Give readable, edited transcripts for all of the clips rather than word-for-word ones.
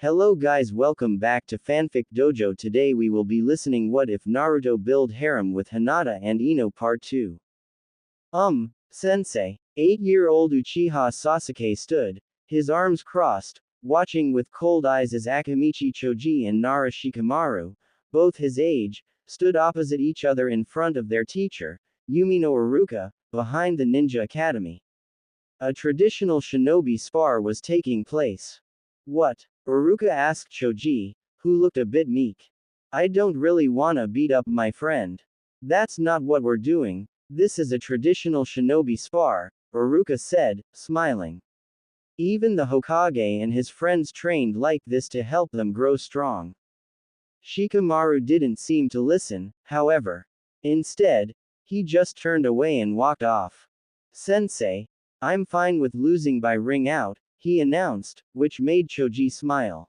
Hello guys, welcome back to Fanfic Dojo. Today we will be listening What If Naruto Build Harem with Hinata and Ino Part 2. Sensei. 8-year-old Uchiha Sasuke stood, his arms crossed, watching with cold eyes as Akamichi Choji and Nara Shikamaru, both his age, stood opposite each other in front of their teacher, Yumino Iruka, behind the Ninja Academy. A traditional shinobi spar was taking place. What? Iruka asked Choji, who looked a bit meek. I don't really wanna beat up my friend. That's not what we're doing, this is a traditional shinobi spar, Iruka said, smiling. Even the Hokage and his friends trained like this to help them grow strong. Shikamaru didn't seem to listen, however. Instead, he just turned away and walked off. Sensei, I'm fine with losing by ring out, he announced, which made Choji smile.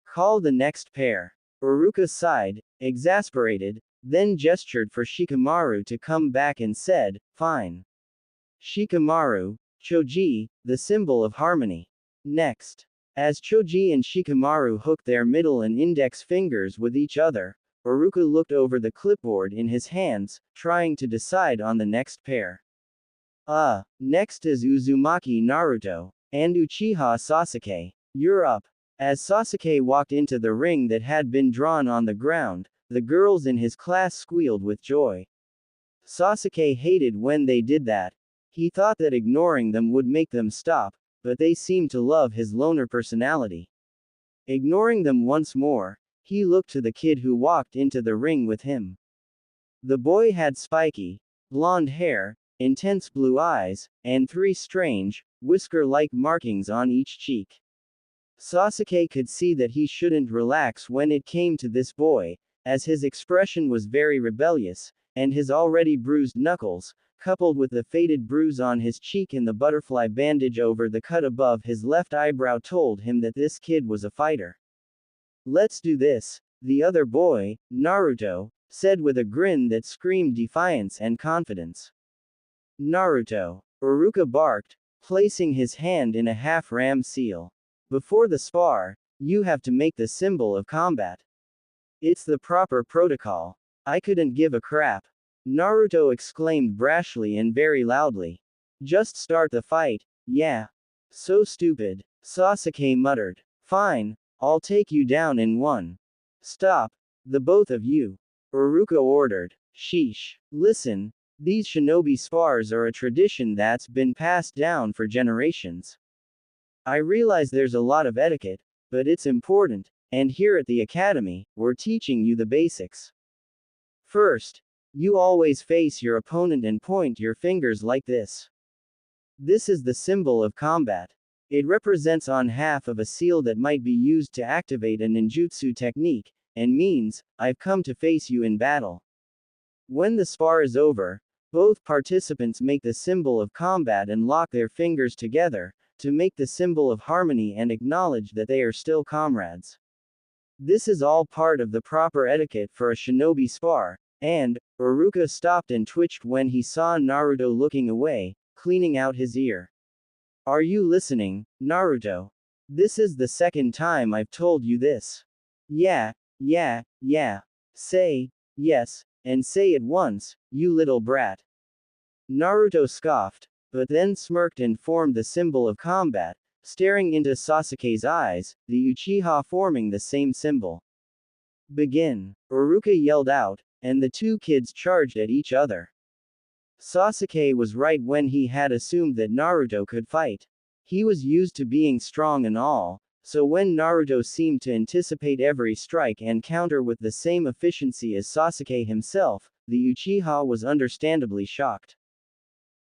Call the next pair. Iruka sighed, exasperated, then gestured for Shikamaru to come back and said, fine. Shikamaru, Choji, the symbol of harmony. Next. As Choji and Shikamaru hooked their middle and index fingers with each other, Iruka looked over the clipboard in his hands, trying to decide on the next pair. Next is Uzumaki Naruto, and Uchiha Sasuke. You're up. As Sasuke walked into the ring that had been drawn on the ground, the girls in his class squealed with joy. Sasuke hated when they did that. He thought that ignoring them would make them stop, but they seemed to love his loner personality. Ignoring them once more, he looked to the kid who walked into the ring with him. The boy had spiky, blonde hair, intense blue eyes, and 3 strange, whisker-like markings on each cheek. Sasuke could see that he shouldn't relax when it came to this boy, as his expression was very rebellious, and his already bruised knuckles, coupled with the faded bruise on his cheek and the butterfly bandage over the cut above his left eyebrow told him that this kid was a fighter. Let's do this, the other boy, Naruto, said with a grin that screamed defiance and confidence. Naruto, Iruka barked, placing his hand in a half-ram seal. Before the spar, you have to make the symbol of combat. It's the proper protocol. I couldn't give a crap. Naruto exclaimed brashly and very loudly. Just start the fight, yeah. So stupid. Sasuke muttered. Fine, I'll take you down in one. Stop. The both of you. Iruka ordered. Sheesh. Listen, these shinobi spars are a tradition that's been passed down for generations. I realize there's a lot of etiquette, but it's important, and here at the academy, we're teaching you the basics. First, you always face your opponent and point your fingers like this. This is the symbol of combat. It represents on half of a seal that might be used to activate a ninjutsu technique, and means, I've come to face you in battle. When the spar is over, both participants make the symbol of combat and lock their fingers together, to make the symbol of harmony and acknowledge that they are still comrades. This is all part of the proper etiquette for a shinobi spar, and, Iruka stopped and twitched when he saw Naruto looking away, cleaning out his ear. Are you listening, Naruto? This is the second time I've told you this. Yeah. Say, yes, and say it once, you little brat. Naruto scoffed, but then smirked and formed the symbol of combat, staring into Sasuke's eyes, the Uchiha forming the same symbol. Begin, Iruka yelled out, and the two kids charged at each other. Sasuke was right when he had assumed that Naruto could fight. He was used to being strong and all, so when Naruto seemed to anticipate every strike and counter with the same efficiency as Sasuke himself, the Uchiha was understandably shocked.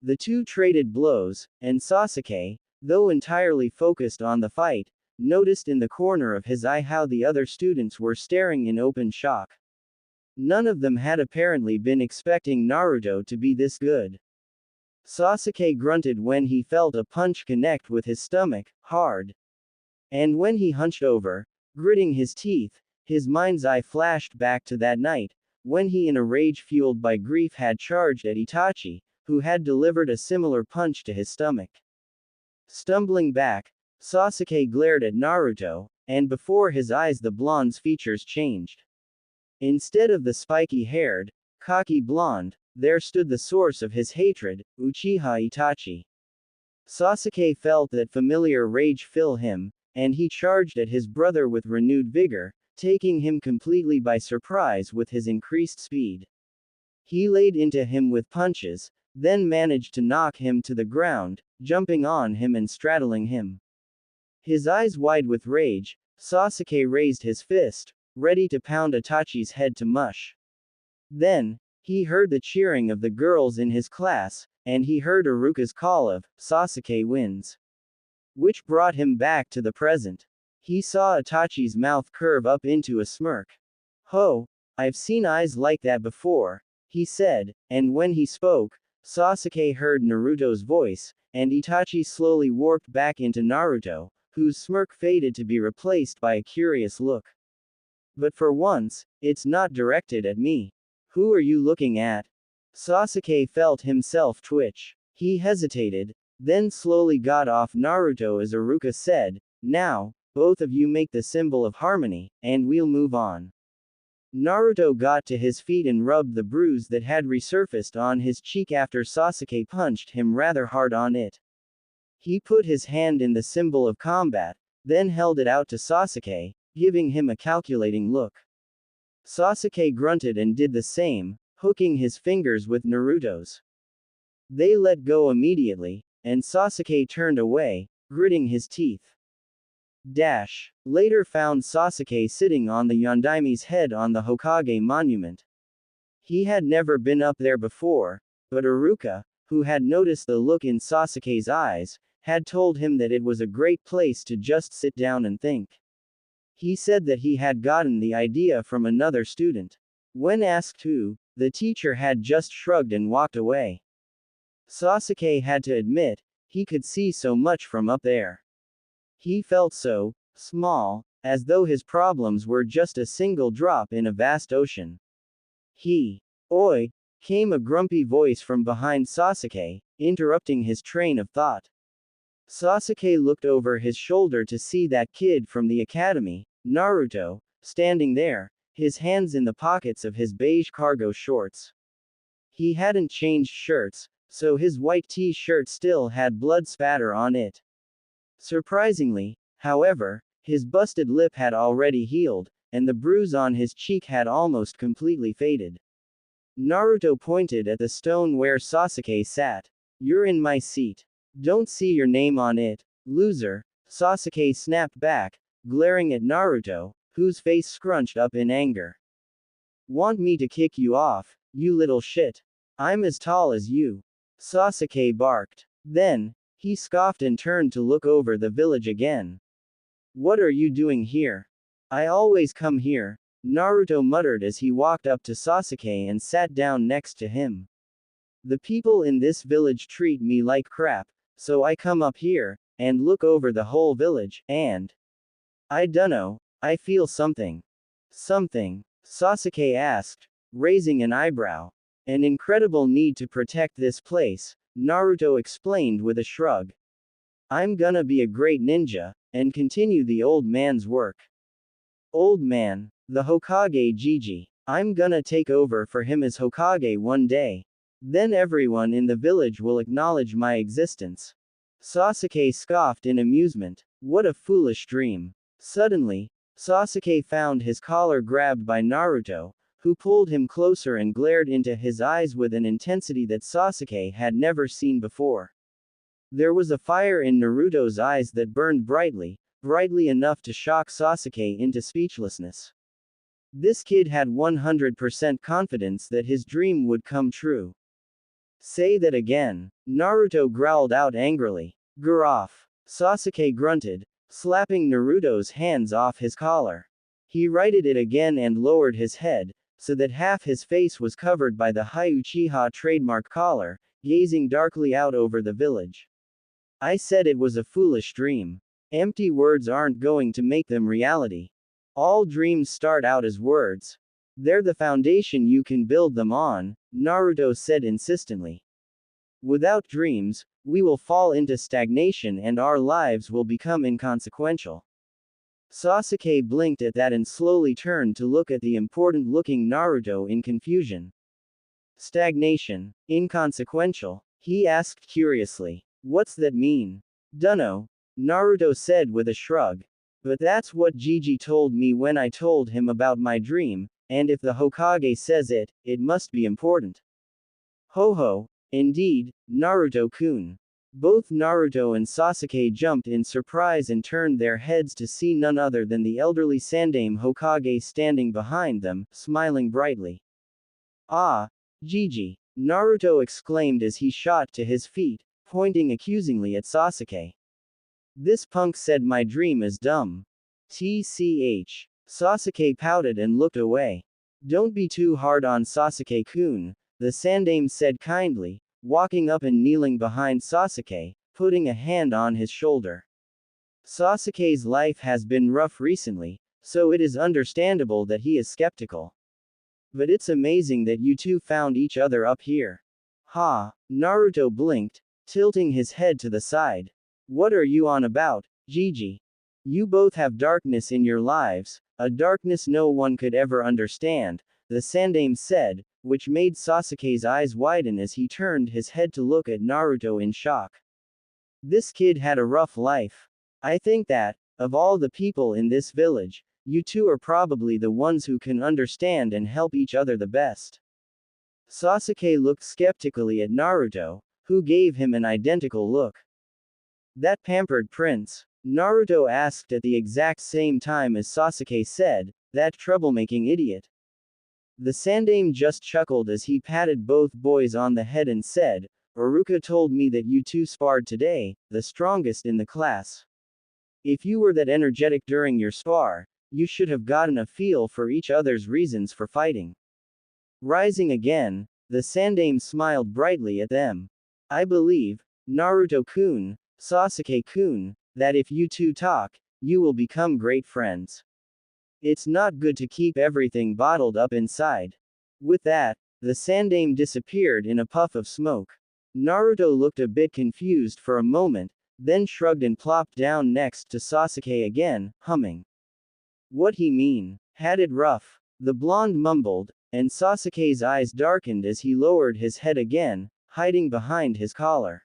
The two traded blows, and Sasuke, though entirely focused on the fight, noticed in the corner of his eye how the other students were staring in open shock. None of them had apparently been expecting Naruto to be this good. Sasuke grunted when he felt a punch connect with his stomach, hard. And when he hunched over, gritting his teeth, his mind's eye flashed back to that night, when he in a rage fueled by grief had charged at Itachi, who had delivered a similar punch to his stomach. Stumbling back, Sasuke glared at Naruto, and before his eyes the blonde's features changed. Instead of the spiky-haired, cocky blonde, there stood the source of his hatred, Uchiha Itachi. Sasuke felt that familiar rage fill him, and he charged at his brother with renewed vigor, taking him completely by surprise with his increased speed. He laid into him with punches, then managed to knock him to the ground, jumping on him and straddling him. His eyes wide with rage, Sasuke raised his fist, ready to pound Itachi's head to mush. Then, he heard the cheering of the girls in his class, and he heard Iruka's call of, "Sasuke wins," which brought him back to the present. He saw Itachi's mouth curve up into a smirk. "Ho, I've seen eyes like that before," he said, and when he spoke, Sasuke heard Naruto's voice, and Itachi slowly warped back into Naruto, whose smirk faded to be replaced by a curious look. "But for once, it's not directed at me. Who are you looking at?" Sasuke felt himself twitch. He hesitated, then slowly got off Naruto as Iruka said, "Now, both of you make the symbol of harmony, and we'll move on." Naruto got to his feet and rubbed the bruise that had resurfaced on his cheek after Sasuke punched him rather hard on it. He put his hand in the symbol of combat, then held it out to Sasuke, giving him a calculating look. Sasuke grunted and did the same, hooking his fingers with Naruto's. They let go immediately, and Sasuke turned away, gritting his teeth. Later found Sasuke sitting on the Yondaimi's head on the Hokage monument. He had never been up there before, but Iruka, who had noticed the look in Sasuke's eyes, had told him that it was a great place to just sit down and think. He said that he had gotten the idea from another student. When asked who, the teacher had just shrugged and walked away. Sasuke had to admit, he could see so much from up there. He felt so small, as though his problems were just a single drop in a vast ocean. Oi, came a grumpy voice from behind Sasuke, interrupting his train of thought. Sasuke looked over his shoulder to see that kid from the academy, Naruto, standing there, his hands in the pockets of his beige cargo shorts. He hadn't changed shirts, so his white t-shirt still had blood spatter on it. Surprisingly, however, his busted lip had already healed, and the bruise on his cheek had almost completely faded. Naruto pointed at the stone where Sasuke sat. "You're in my seat. Don't see your name on it, loser," Sasuke snapped back, glaring at Naruto, whose face scrunched up in anger. "Want me to kick you off, you little shit? I'm as tall as you," Sasuke barked. Then, he scoffed and turned to look over the village again. "What are you doing here?" "I always come here," Naruto muttered as he walked up to Sasuke and sat down next to him. "The people in this village treat me like crap, so I come up here, and look over the whole village, and I dunno, I feel something." "Something?" Sasuke asked, raising an eyebrow. "An incredible need to protect this place," Naruto explained with a shrug. "I'm gonna be a great ninja, and continue the old man's work." "Old man, the Hokage Gigi. I'm gonna take over for him as Hokage one day. Then everyone in the village will acknowledge my existence." Sasuke scoffed in amusement. What a foolish dream. Suddenly, Sasuke found his collar grabbed by Naruto, who pulled him closer and glared into his eyes with an intensity that Sasuke had never seen before. There was a fire in Naruto's eyes that burned brightly, brightly enough to shock Sasuke into speechlessness. This kid had 100% confidence that his dream would come true. "Say that again," Naruto growled out angrily. "Grr off," Sasuke grunted, slapping Naruto's hands off his collar. He righted it again and lowered his head, so that half his face was covered by the high Uchiha trademark collar, gazing darkly out over the village. "I said it was a foolish dream. Empty words aren't going to make them reality. All dreams start out as words. They're the foundation you can build them on," Naruto said insistently. "Without dreams, we will fall into stagnation and our lives will become inconsequential." Sasuke blinked at that and slowly turned to look at the important-looking Naruto in confusion. Stagnation. Inconsequential? He asked curiously. What's that mean? Dunno. Naruto said with a shrug. But that's what Gigi told me when I told him about my dream, and if the Hokage says it, it must be important. Ho ho. Indeed, Naruto-kun. Both Naruto and Sasuke jumped in surprise and turned their heads to see none other than the elderly Sandaime Hokage standing behind them, smiling brightly. Ah, Gigi! Naruto exclaimed as he shot to his feet, pointing accusingly at Sasuke. This punk said my dream is dumb. TCH. Sasuke pouted and looked away. Don't be too hard on Sasuke-kun, the Sandaime said kindly, walking up and kneeling behind Sasuke, putting a hand on his shoulder. Sasuke's life has been rough recently, so it is understandable that he is skeptical. But it's amazing that you two found each other up here. Ha! Naruto blinked, tilting his head to the side. What are you on about, Gigi? You both have darkness in your lives, a darkness no one could ever understand, the Sandaime said, which made Sasuke's eyes widen as he turned his head to look at Naruto in shock. This kid had a rough life. I think that, of all the people in this village, you two are probably the ones who can understand and help each other the best. Sasuke looked skeptically at Naruto, who gave him an identical look. That pampered prince? Naruto asked at the exact same time as Sasuke said, that troublemaking idiot. The Sandaime just chuckled as he patted both boys on the head and said, Iruka told me that you two sparred today, the strongest in the class. If you were that energetic during your spar, you should have gotten a feel for each other's reasons for fighting. Rising again, the Sandaime smiled brightly at them. I believe, Naruto-kun, Sasuke-kun, that if you two talk, you will become great friends. It's not good to keep everything bottled up inside. With that, the Sandaime disappeared in a puff of smoke. Naruto looked a bit confused for a moment, then shrugged and plopped down next to Sasuke again, humming. What he mean? Had it rough? The blonde mumbled, and Sasuke's eyes darkened as he lowered his head again, hiding behind his collar.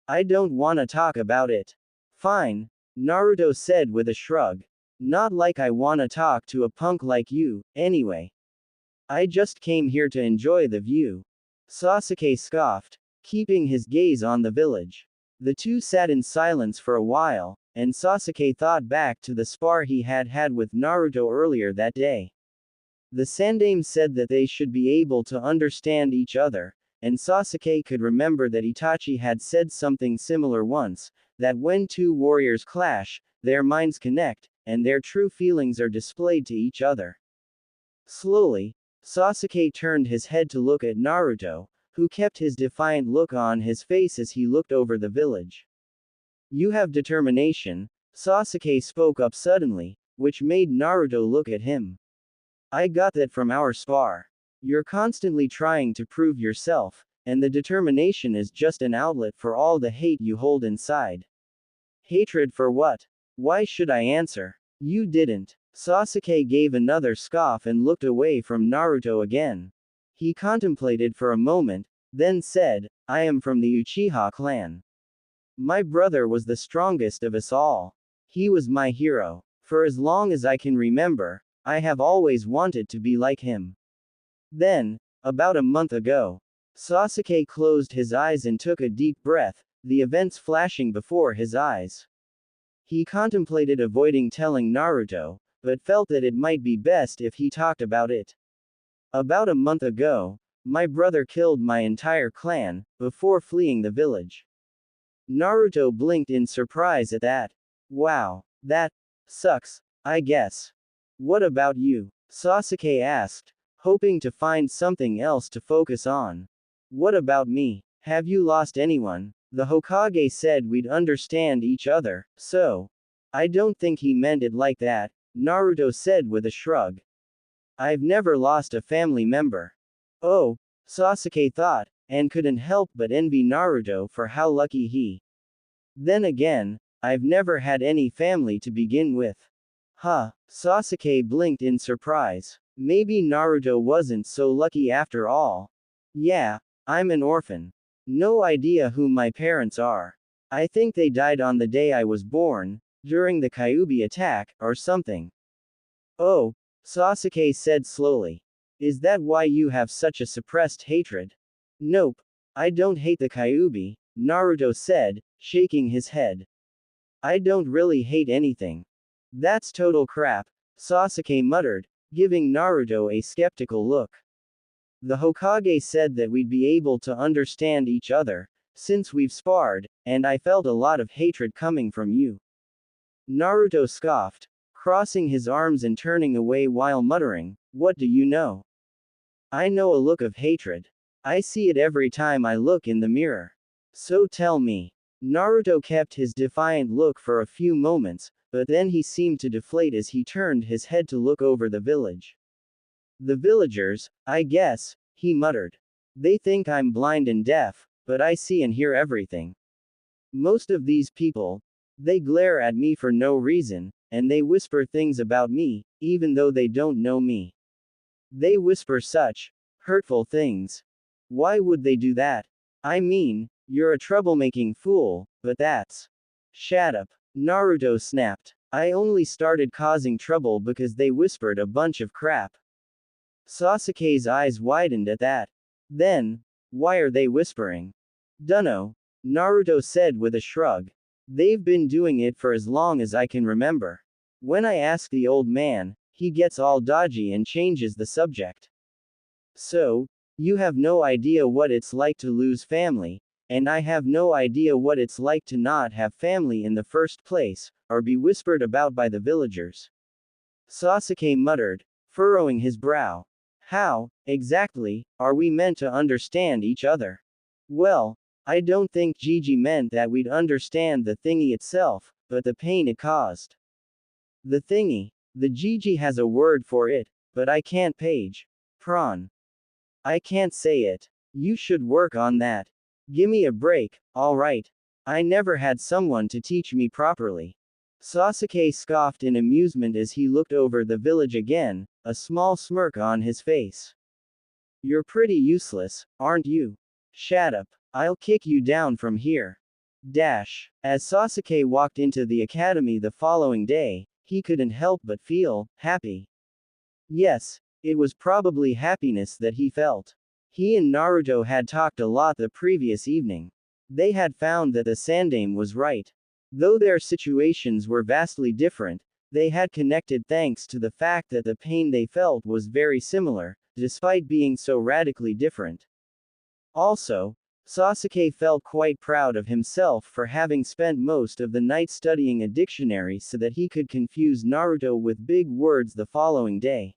I don't wanna talk about it. Fine, Naruto said with a shrug. Not like I wanna talk to a punk like you, anyway. I just came here to enjoy the view. Sasuke scoffed, keeping his gaze on the village. The two sat in silence for a while, and Sasuke thought back to the spar he had had with Naruto earlier that day. The Sandaime said that they should be able to understand each other, and Sasuke could remember that Itachi had said something similar once, that when two warriors clash, their minds connect, and their true feelings are displayed to each other. Slowly, Sasuke turned his head to look at Naruto, who kept his defiant look on his face as he looked over the village. You have determination, Sasuke spoke up suddenly, which made Naruto look at him. I got that from our spar. You're constantly trying to prove yourself, and the determination is just an outlet for all the hate you hold inside. Hatred for what? Why should I answer? You didn't. Sasuke gave another scoff and looked away from Naruto again. He contemplated for a moment, then said, I am from the Uchiha clan. My brother was the strongest of us all. He was my hero. For as long as I can remember, I have always wanted to be like him. Then, about a month ago, Sasuke closed his eyes and took a deep breath, the events flashing before his eyes. He contemplated avoiding telling Naruto, but felt that it might be best if he talked about it. About a month ago, my brother killed my entire clan, before fleeing the village. Naruto blinked in surprise at that. Wow, that sucks, I guess. What about you? Sasuke asked, hoping to find something else to focus on. What about me? Have you lost anyone? The Hokage said we'd understand each other, so. I don't think he meant it like that, Naruto said with a shrug. I've never lost a family member. Oh, Sasuke thought, and couldn't help but envy Naruto for how lucky he. Then again, I've never had any family to begin with. Huh, Sasuke blinked in surprise. Maybe Naruto wasn't so lucky after all. Yeah, I'm an orphan. No idea who my parents are. I think they died on the day I was born, during the Kyuubi attack, or something. Oh, Sasuke said slowly. Is that why you have such a suppressed hatred? Nope. I don't hate the Kyuubi, Naruto said, shaking his head. I don't really hate anything. That's total crap, Sasuke muttered, giving Naruto a skeptical look. The Hokage said that we'd be able to understand each other, since we've sparred, and I felt a lot of hatred coming from you. Naruto scoffed, crossing his arms and turning away while muttering, "What do you know?" I know a look of hatred. I see it every time I look in the mirror. So tell me. Naruto kept his defiant look for a few moments, but then he seemed to deflate as he turned his head to look over the village. The villagers, I guess, he muttered. They think I'm blind and deaf, but I see and hear everything. Most of these people, they glare at me for no reason, and they whisper things about me, even though they don't know me. They whisper such hurtful things. Why would they do that? I mean, you're a troublemaking fool, but that's. Shut up. Naruto snapped. I only started causing trouble because they whispered a bunch of crap. Sasuke's eyes widened at that. Then, why are they whispering? Dunno. Naruto said with a shrug. They've been doing it for as long as I can remember. When I ask the old man, he gets all dodgy and changes the subject. So, you have no idea what it's like to lose family, and I have no idea what it's like to not have family in the first place, or be whispered about by the villagers. Sasuke muttered, furrowing his brow. How, exactly, are we meant to understand each other? Well, I don't think Gigi meant that we'd understand the thingy itself, but the pain it caused. The thingy. The Gigi has a word for it, but I can't page. Prawn. I can't say it. You should work on that. Gimme a break, alright. I never had someone to teach me properly. Sasuke scoffed in amusement as he looked over the village again, a small smirk on his face. You're pretty useless, aren't you? Shut up. I'll kick you down from here. Dash. As Sasuke walked into the academy the following day, he couldn't help but feel happy. Yes, it was probably happiness that he felt. He and Naruto had talked a lot the previous evening. They had found that the Sandaime was right. Though their situations were vastly different, they had connected thanks to the fact that the pain they felt was very similar, despite being so radically different. Also, Sasuke felt quite proud of himself for having spent most of the night studying a dictionary so that he could confuse Naruto with big words the following day.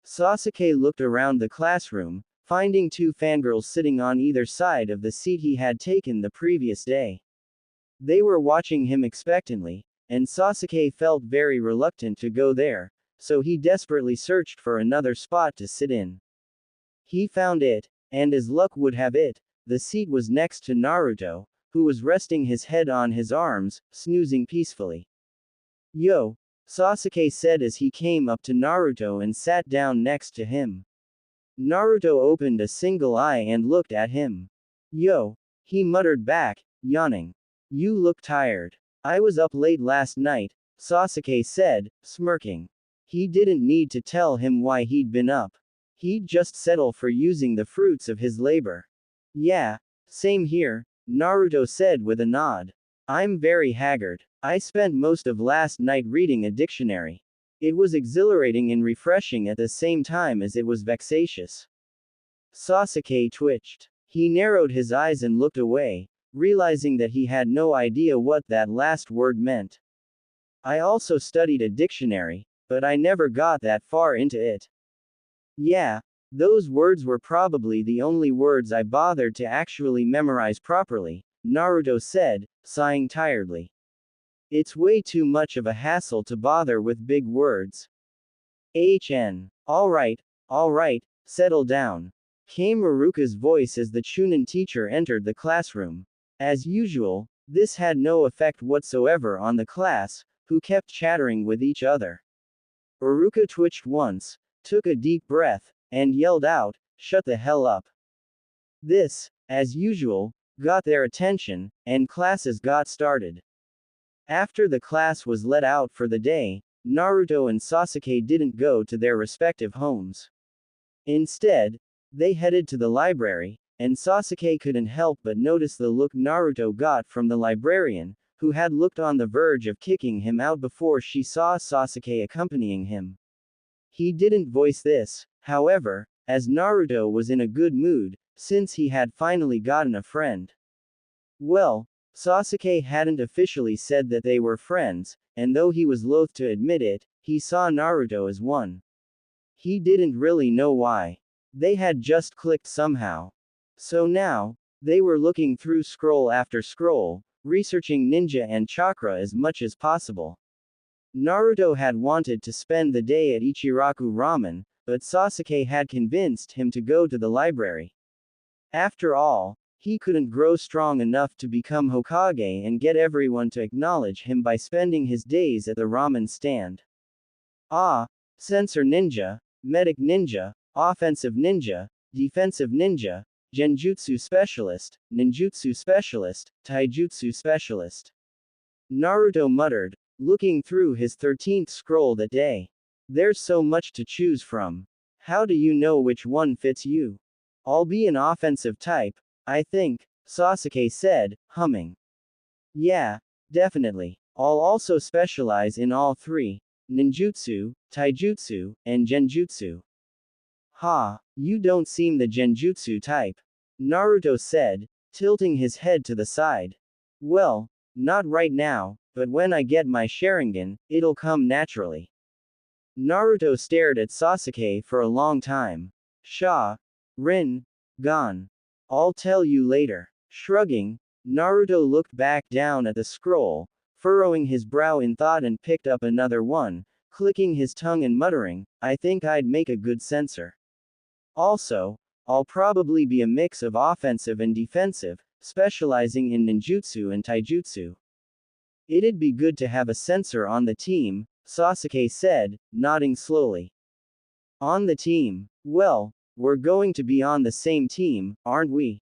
Sasuke looked around the classroom, finding two fangirls sitting on either side of the seat he had taken the previous day. They were watching him expectantly, and Sasuke felt very reluctant to go there, so he desperately searched for another spot to sit in. He found it, and as luck would have it, the seat was next to Naruto, who was resting his head on his arms, snoozing peacefully. Yo, Sasuke said as he came up to Naruto and sat down next to him. Naruto opened a single eye and looked at him. Yo, he muttered back, yawning. You look tired. I was up late last night, Sasuke said, smirking. He didn't need to tell him why he'd been up. He'd just settle for using the fruits of his labor. Yeah, same here, Naruto said with a nod. I'm very haggard. I spent most of last night reading a dictionary. It was exhilarating and refreshing at the same time as it was vexatious. Sasuke twitched. He narrowed his eyes and looked away, realizing that he had no idea what that last word meant. I also studied a dictionary, but I never got that far into it. Yeah, those words were probably the only words I bothered to actually memorize properly, Naruto said, sighing tiredly. It's way too much of a hassle to bother with big words. Alright, settle down. Came Maruka's voice as the Chunin teacher entered the classroom. As usual, this had no effect whatsoever on the class, who kept chattering with each other. Uruka twitched once, took a deep breath, and yelled out, "Shut the hell up." This, as usual, got their attention, and classes got started. After the class was let out for the day, Naruto and Sasuke didn't go to their respective homes. Instead, they headed to the library, and Sasuke couldn't help but notice the look Naruto got from the librarian, who had looked on the verge of kicking him out before she saw Sasuke accompanying him. He didn't voice this, however, as Naruto was in a good mood, since he had finally gotten a friend. Well, Sasuke hadn't officially said that they were friends, and though he was loath to admit it, he saw Naruto as one. He didn't really know why. They had just clicked somehow. So now, they were looking through scroll after scroll, researching ninja and chakra as much as possible. Naruto had wanted to spend the day at Ichiraku Ramen, but Sasuke had convinced him to go to the library. After all, he couldn't grow strong enough to become Hokage and get everyone to acknowledge him by spending his days at the ramen stand. Ah, Sensor Ninja, Medic Ninja, Offensive Ninja, Defensive Ninja, Genjutsu Specialist, Ninjutsu Specialist, Taijutsu Specialist. Naruto muttered, looking through his 13th scroll that day. There's so much to choose from. How do you know which one fits you? I'll be an offensive type, I think, Sasuke said, humming. Yeah, definitely. I'll also specialize in all three: ninjutsu, taijutsu, and genjutsu. Ha, you don't seem the genjutsu type, Naruto said, tilting his head to the side. Well, not right now, but when I get my Sharingan, it'll come naturally. Naruto stared at Sasuke for a long time. Rin, gone. I'll tell you later. Shrugging, Naruto looked back down at the scroll, furrowing his brow in thought and picked up another one, clicking his tongue and muttering, I think I'd make a good censor. Also, I'll probably be a mix of offensive and defensive, specializing in ninjutsu and taijutsu. It'd be good to have a censor on the team, Sasuke said, nodding slowly. On the team? Well, we're going to be on the same team, aren't we?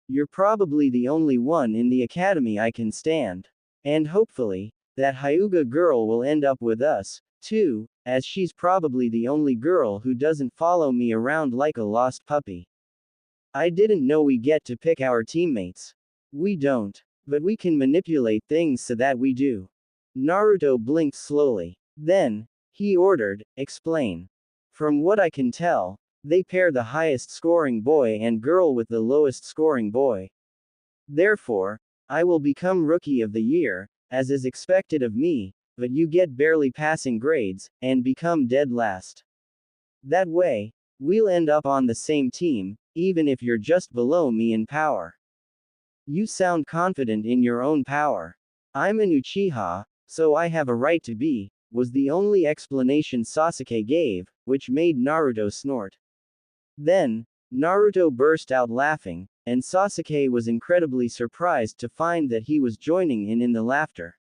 You're probably the only one in the academy I can stand. And hopefully, that Hyuga girl will end up with us, too, as she's probably the only girl who doesn't follow me around like a lost puppy. I didn't know we get to pick our teammates. We don't. But we can manipulate things so that we do. Naruto blinked slowly. Then, he ordered, explain. From what I can tell, they pair the highest scoring boy and girl with the lowest scoring boy. Therefore, I will become Rookie of the Year, as is expected of me, but you get barely passing grades, and become dead last. That way, we'll end up on the same team, even if you're just below me in power. You sound confident in your own power. I'm an Uchiha, so I have a right to be, was the only explanation Sasuke gave, which made Naruto snort. Then, Naruto burst out laughing, and Sasuke was incredibly surprised to find that he was joining in the laughter.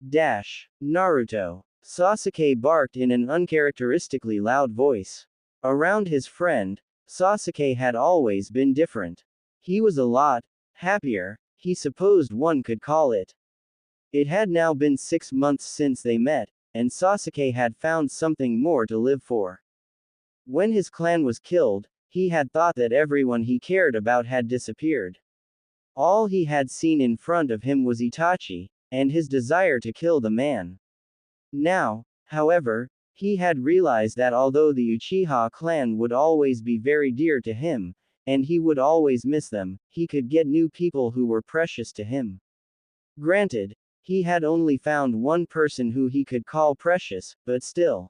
Naruto. Sasuke barked in an uncharacteristically loud voice. Around his friend, Sasuke had always been different. He was a lot happier, he supposed one could call it. It had now been 6 months since they met, and Sasuke had found something more to live for. When his clan was killed, he had thought that everyone he cared about had disappeared. All he had seen in front of him was Itachi, and his desire to kill the man. Now, however, he had realized that although the Uchiha clan would always be very dear to him, and he would always miss them, he could get new people who were precious to him. Granted, he had only found one person who he could call precious, but still.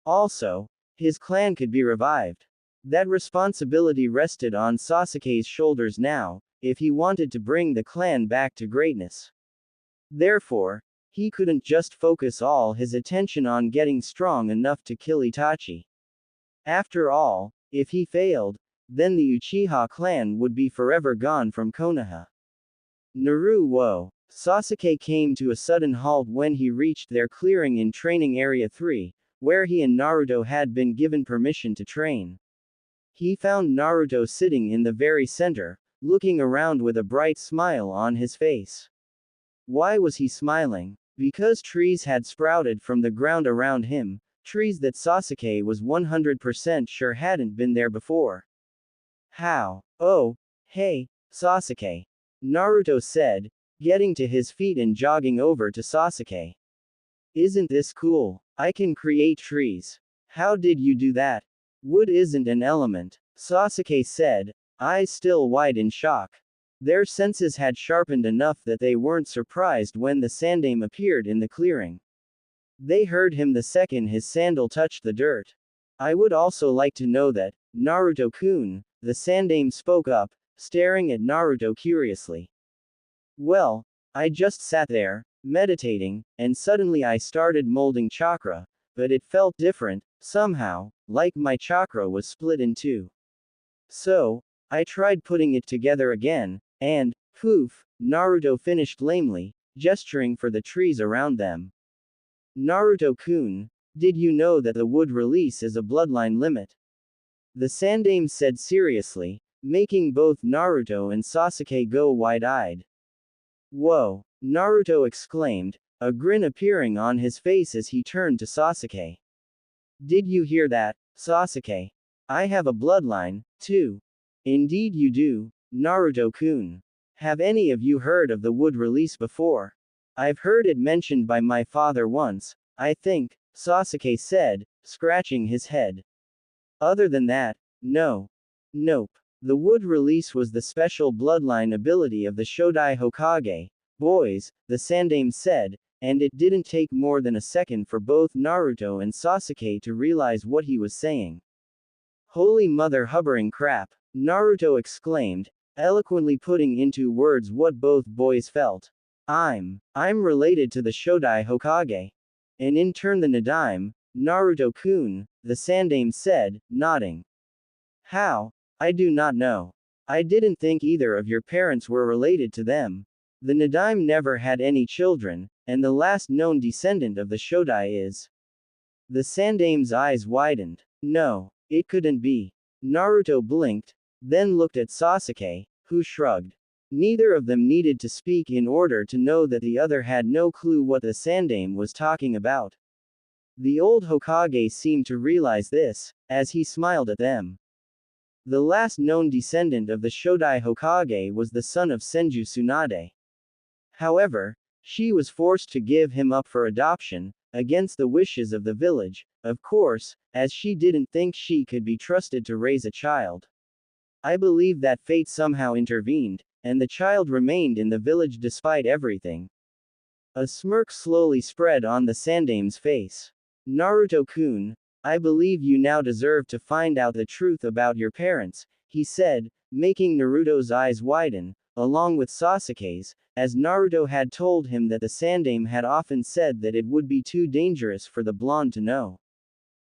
Also, his clan could be revived. That responsibility rested on Sasuke's shoulders now, if he wanted to bring the clan back to greatness. Therefore, he couldn't just focus all his attention on getting strong enough to kill Itachi. After all, if he failed, then the Uchiha clan would be forever gone from Konoha. Naruto. Sasuke came to a sudden halt when he reached their clearing in Training Area 3, where he and Naruto had been given permission to train. He found Naruto sitting in the very center, looking around with a bright smile on his face. Why was he smiling? Because trees had sprouted from the ground around him, trees that Sasuke was 100% sure hadn't been there before. How? Oh, hey, Sasuke. Naruto said, getting to his feet and jogging over to Sasuke. Isn't this cool? I can create trees. How did you do that? Wood isn't an element, Sasuke said, eyes still wide in shock. Their senses had sharpened enough that they weren't surprised when the Sandaime appeared in the clearing. They heard him the second his sandal touched the dirt. I would also like to know that, Naruto-kun, the Sandaime spoke up, staring at Naruto curiously. Well, I just sat there, meditating, and suddenly I started molding chakra, but it felt different, somehow, like my chakra was split in two. So, I tried putting it together again, and, poof, Naruto finished lamely, gesturing for the trees around them. Naruto-kun, did you know that the wood release is a bloodline limit? The Sandaime said seriously, making both Naruto and Sasuke go wide-eyed. Whoa! Naruto exclaimed, a grin appearing on his face as he turned to Sasuke. Did you hear that, Sasuke? I have a bloodline, too. Indeed you do, Naruto-kun. Have any of you heard of the wood release before? I've heard it mentioned by my father once, I think, Sasuke said, scratching his head. Other than that, no. Nope. The wood release was the special bloodline ability of the Shodai Hokage, boys, the Sandaime said, and it didn't take more than a second for both Naruto and Sasuke to realize what he was saying. Holy mother hubbering crap, Naruto exclaimed, eloquently putting into words what both boys felt. I'm related to the Shodai Hokage. And in turn the Nadaime, Naruto-kun, the Sandaime said, nodding. How? I do not know. I didn't think either of your parents were related to them. The Nadaime never had any children, and the last known descendant of the Shodai is. The Sandaime's eyes widened. No, it couldn't be. Naruto blinked, then looked at Sasuke, who shrugged. Neither of them needed to speak in order to know that the other had no clue what the Sandaime was talking about. The old Hokage seemed to realize this, as he smiled at them. The last known descendant of the Shodai Hokage was the son of Senju Tsunade. However, she was forced to give him up for adoption, against the wishes of the village, of course, as she didn't think she could be trusted to raise a child. I believe that fate somehow intervened, and the child remained in the village despite everything. A smirk slowly spread on the Sandaime's face. Naruto-kun, I believe you now deserve to find out the truth about your parents, he said, making Naruto's eyes widen, along with Sasuke's, as Naruto had told him that the Sandaime had often said that it would be too dangerous for the blonde to know.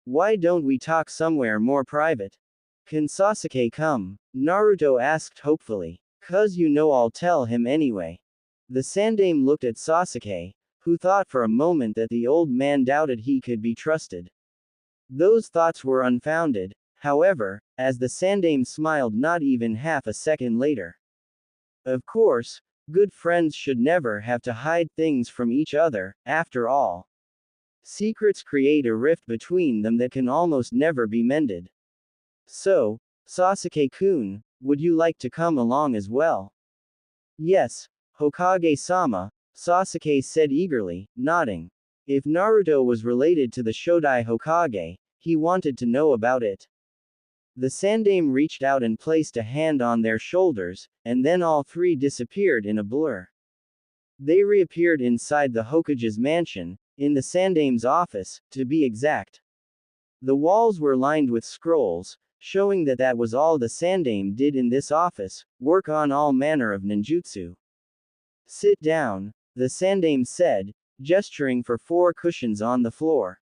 Why don't we talk somewhere more private? Can Sasuke come? Naruto asked hopefully. 'Cause you know I'll tell him anyway. The Sandaime looked at Sasuke, who thought for a moment that the old man doubted he could be trusted. Those thoughts were unfounded, however, as the Sandaime smiled not even half a second later. Of course, good friends should never have to hide things from each other, after all. Secrets create a rift between them that can almost never be mended. So, Sasuke-kun, would you like to come along as well? Yes, Hokage-sama, Sasuke said eagerly, nodding. If Naruto was related to the Shodai Hokage, he wanted to know about it. The Sandaime reached out and placed a hand on their shoulders, and then all three disappeared in a blur. They reappeared inside the Hokage's mansion, in the Sandaime's office, to be exact. The walls were lined with scrolls, showing that that was all the Sandaime did in this office, work on all manner of ninjutsu. Sit down, the Sandaime said, gesturing for 4 cushions on the floor.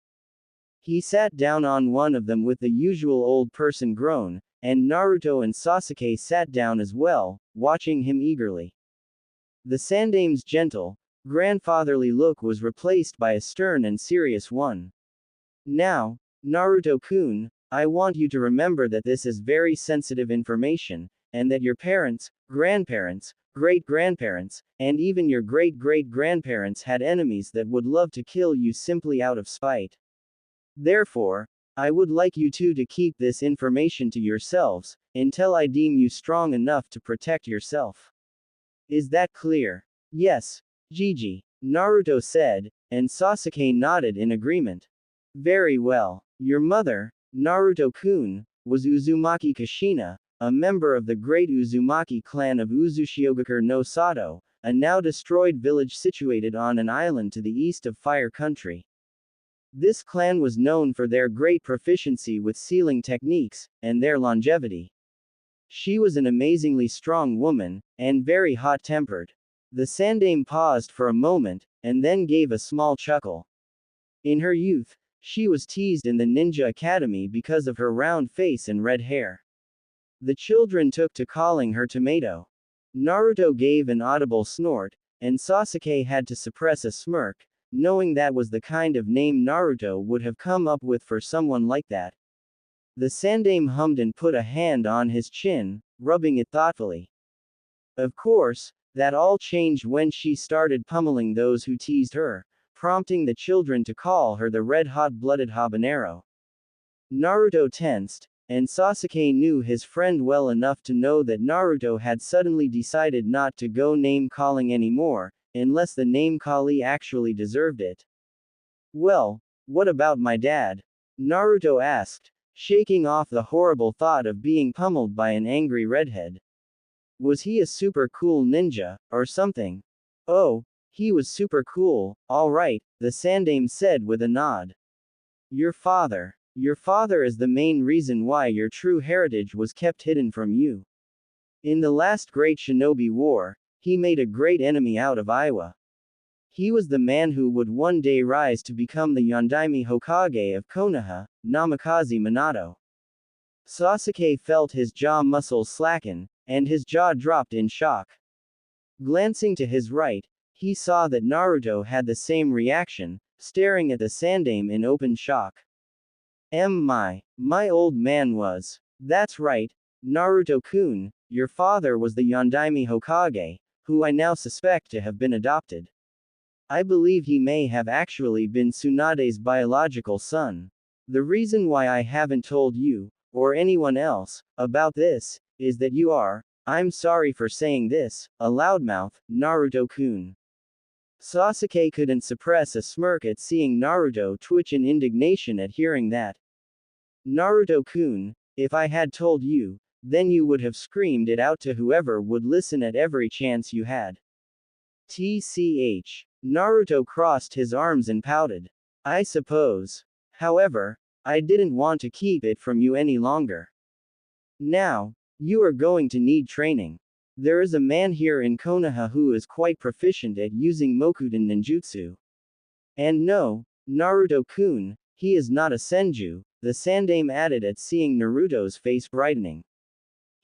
He sat down on one of them with the usual old person groan, and Naruto and Sasuke sat down as well, watching him eagerly. The Sandame's gentle, grandfatherly look was replaced by a stern and serious one. Now, Naruto-kun, I want you to remember that this is very sensitive information, and that your parents, grandparents, great-grandparents, and even your great-great-grandparents had enemies that would love to kill you simply out of spite. Therefore, I would like you two to keep this information to yourselves, until I deem you strong enough to protect yourself. Is that clear? Yes, Gigi, Naruto said, and Sasuke nodded in agreement. Very well. Your mother, Naruto-kun, was Uzumaki Kushina, a member of the great Uzumaki clan of Uzushiogakure no Sato, a now destroyed village situated on an island to the east of Fire Country. This clan was known for their great proficiency with sealing techniques, and their longevity. She was an amazingly strong woman, and very hot-tempered. The Sandame paused for a moment, and then gave a small chuckle. In her youth, she was teased in the ninja academy because of her round face and red hair. The children took to calling her Tomato. Naruto gave an audible snort, and Sasuke had to suppress a smirk, knowing that was the kind of name Naruto would have come up with for someone like that. The Sandame hummed and put a hand on his chin, rubbing it thoughtfully. Of course, that all changed when she started pummeling those who teased her, prompting the children to call her the red-hot-blooded habanero. Naruto tensed, and Sasuke knew his friend well enough to know that Naruto had suddenly decided not to go name-calling anymore, unless the name-callee actually deserved it. Well, what about my dad? Naruto asked, shaking off the horrible thought of being pummeled by an angry redhead. Was he a super cool ninja, or something? Oh, he was super cool, alright, the Sandame said with a nod. Your father. Your father is the main reason why your true heritage was kept hidden from you. In the last great shinobi war, he made a great enemy out of Iwa. He was the man who would one day rise to become the Yondaime Hokage of Konoha, Namikaze Minato. Sasuke felt his jaw muscles slacken, and his jaw dropped in shock. Glancing to his right, he saw that Naruto had the same reaction, staring at the Sandame in open shock. My old man was. That's right, Naruto-kun, your father was the Yondaime Hokage, who I now suspect to have been adopted. I believe he may have actually been Tsunade's biological son. The reason why I haven't told you, or anyone else, about this, is that you are, I'm sorry for saying this, a loudmouth, Naruto-kun. Sasuke couldn't suppress a smirk at seeing Naruto twitch in indignation at hearing that. Naruto-kun, if I had told you, then you would have screamed it out to whoever would listen at every chance you had. TCH. Naruto crossed his arms and pouted. I suppose. However, I didn't want to keep it from you any longer. Now, you are going to need training. There is a man here in Konoha who is quite proficient at using Mokuden ninjutsu. And no, Naruto-kun, he is not a senju, the Sandame added at seeing Naruto's face brightening.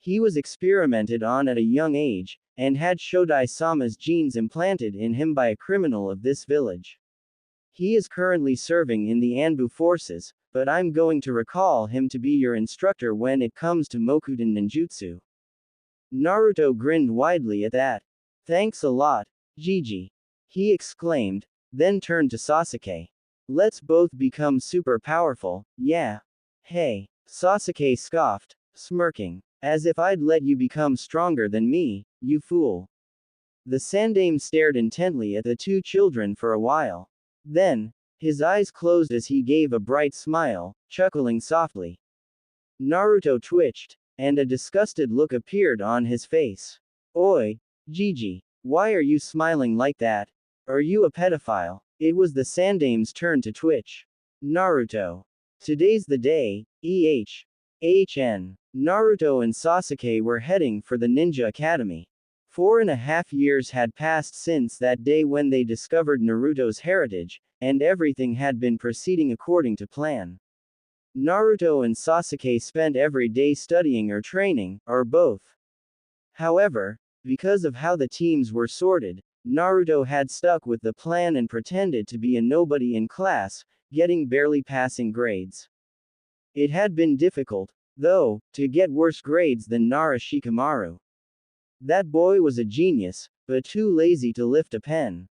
He was experimented on at a young age, and had Shodai-sama's genes implanted in him by a criminal of this village. He is currently serving in the Anbu forces, but I'm going to recall him to be your instructor when it comes to Mokuden ninjutsu. Naruto grinned widely at that. Thanks a lot, Gigi. He exclaimed, then turned to Sasuke. Let's both become super powerful, yeah. Hey. Sasuke scoffed, smirking. As if I'd let you become stronger than me, you fool. The Sandame stared intently at the two children for a while. Then, his eyes closed as he gave a bright smile, chuckling softly. Naruto twitched, and a disgusted look appeared on his face. Oi, Gigi, why are you smiling like that? Are you a pedophile? It was the Sandame's turn to twitch. Naruto. Today's the day, HN. Naruto and Sasuke were heading for the Ninja Academy. 4.5 years had passed since that day when they discovered Naruto's heritage, and everything had been proceeding according to plan. Naruto and Sasuke spent every day studying or training, or both. However, Because of how the teams were sorted, Naruto had stuck with the plan and pretended to be a nobody in class, getting barely passing grades. It had been difficult, though, to get worse grades than Nara Shikamaru. That boy was a genius, but too lazy to lift a pen.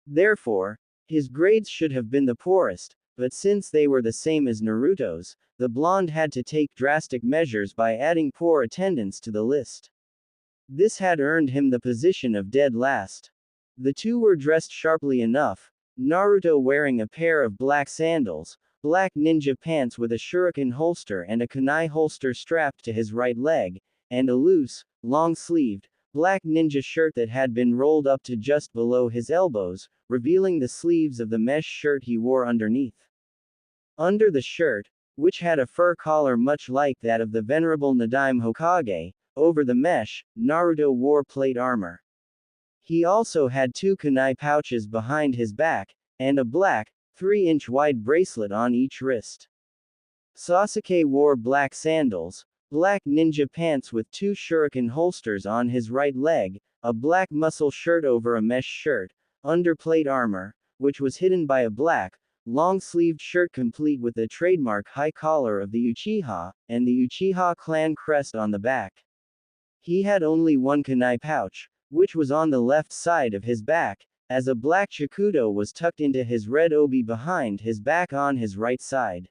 Therefore, his grades should have been the poorest, but since they were the same as Naruto's, the blonde had to take drastic measures by adding poor attendance to the list. This had earned him the position of dead last. The two were dressed sharply enough, Naruto wearing a pair of black sandals, black ninja pants with a shuriken holster and a kunai holster strapped to his right leg, and a loose, long-sleeved, black ninja shirt that had been rolled up to just below his elbows, revealing the sleeves of the mesh shirt he wore underneath. Under the shirt, which had a fur collar much like that of the venerable Nadaime Hokage, over the mesh, Naruto wore plate armor. He also had two kunai pouches behind his back, and a black, 3-inch wide bracelet on each wrist. Sasuke wore black sandals, black ninja pants with two shuriken holsters on his right leg, a black muscle shirt over a mesh shirt, under plate armor, which was hidden by a black, long-sleeved shirt complete with the trademark high collar of the Uchiha, and the Uchiha clan crest on the back. He had only one kunai pouch, which was on the left side of his back, as a black chakudo was tucked into his red obi behind his back on his right side.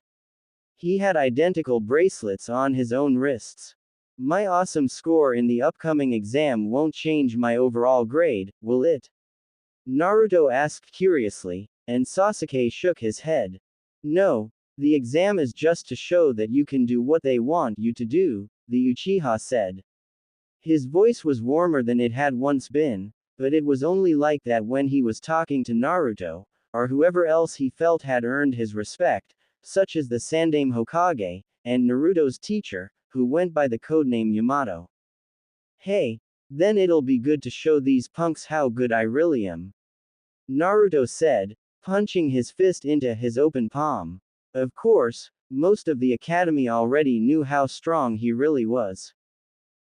He had identical bracelets on his own wrists. My awesome score in the upcoming exam won't change my overall grade, will it? Naruto asked curiously, and Sasuke shook his head. No, the exam is just to show that you can do what they want you to do, the Uchiha said. His voice was warmer than it had once been, but it was only like that when he was talking to Naruto, or whoever else he felt had earned his respect, such as the Sandaime Hokage, and Naruto's teacher, who went by the codename Yamato. Hey, then it'll be good to show these punks how good I really am. Naruto said, punching his fist into his open palm. Of course, most of the academy already knew how strong he really was.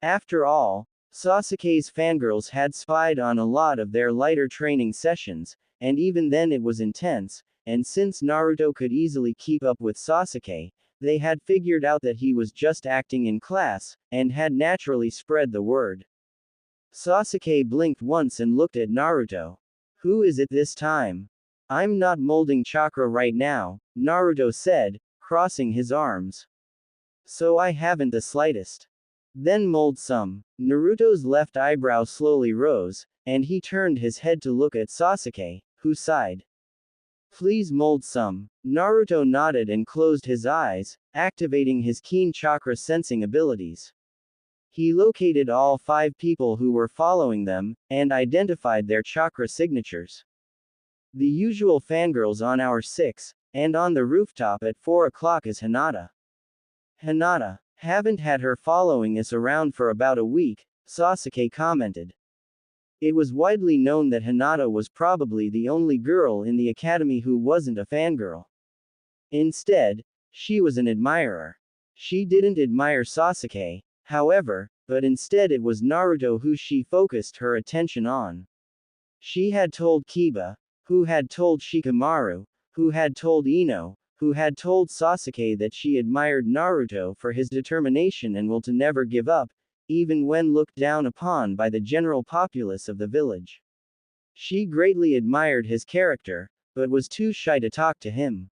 After all, Sasuke's fangirls had spied on a lot of their lighter training sessions, and even then it was intense, and since Naruto could easily keep up with Sasuke, they had figured out that he was just acting in class, and had naturally spread the word. Sasuke blinked once and looked at Naruto. Who is it this time? I'm not molding chakra right now, Naruto said, crossing his arms. So I haven't the slightest. Then mold some. Naruto's left eyebrow slowly rose, and he turned his head to look at Sasuke, who sighed. Please mold some. Naruto nodded and closed his eyes, activating his keen chakra sensing abilities. He located all 5 people who were following them, and identified their chakra signatures. The usual fangirls on hour 6, and on the rooftop at 4 o'clock is Hinata. Hinata. Haven't had her following us around for about a week, Sasuke commented. It was widely known that Hinata was probably the only girl in the academy who wasn't a fangirl. Instead, she was an admirer. She didn't admire Sasuke, however, but instead it was Naruto who she focused her attention on. She had told Kiba, who had told Shikamaru, who had told Ino, who had told Sasuke that she admired Naruto for his determination and will to never give up, even when looked down upon by the general populace of the village. She greatly admired his character, but was too shy to talk to him.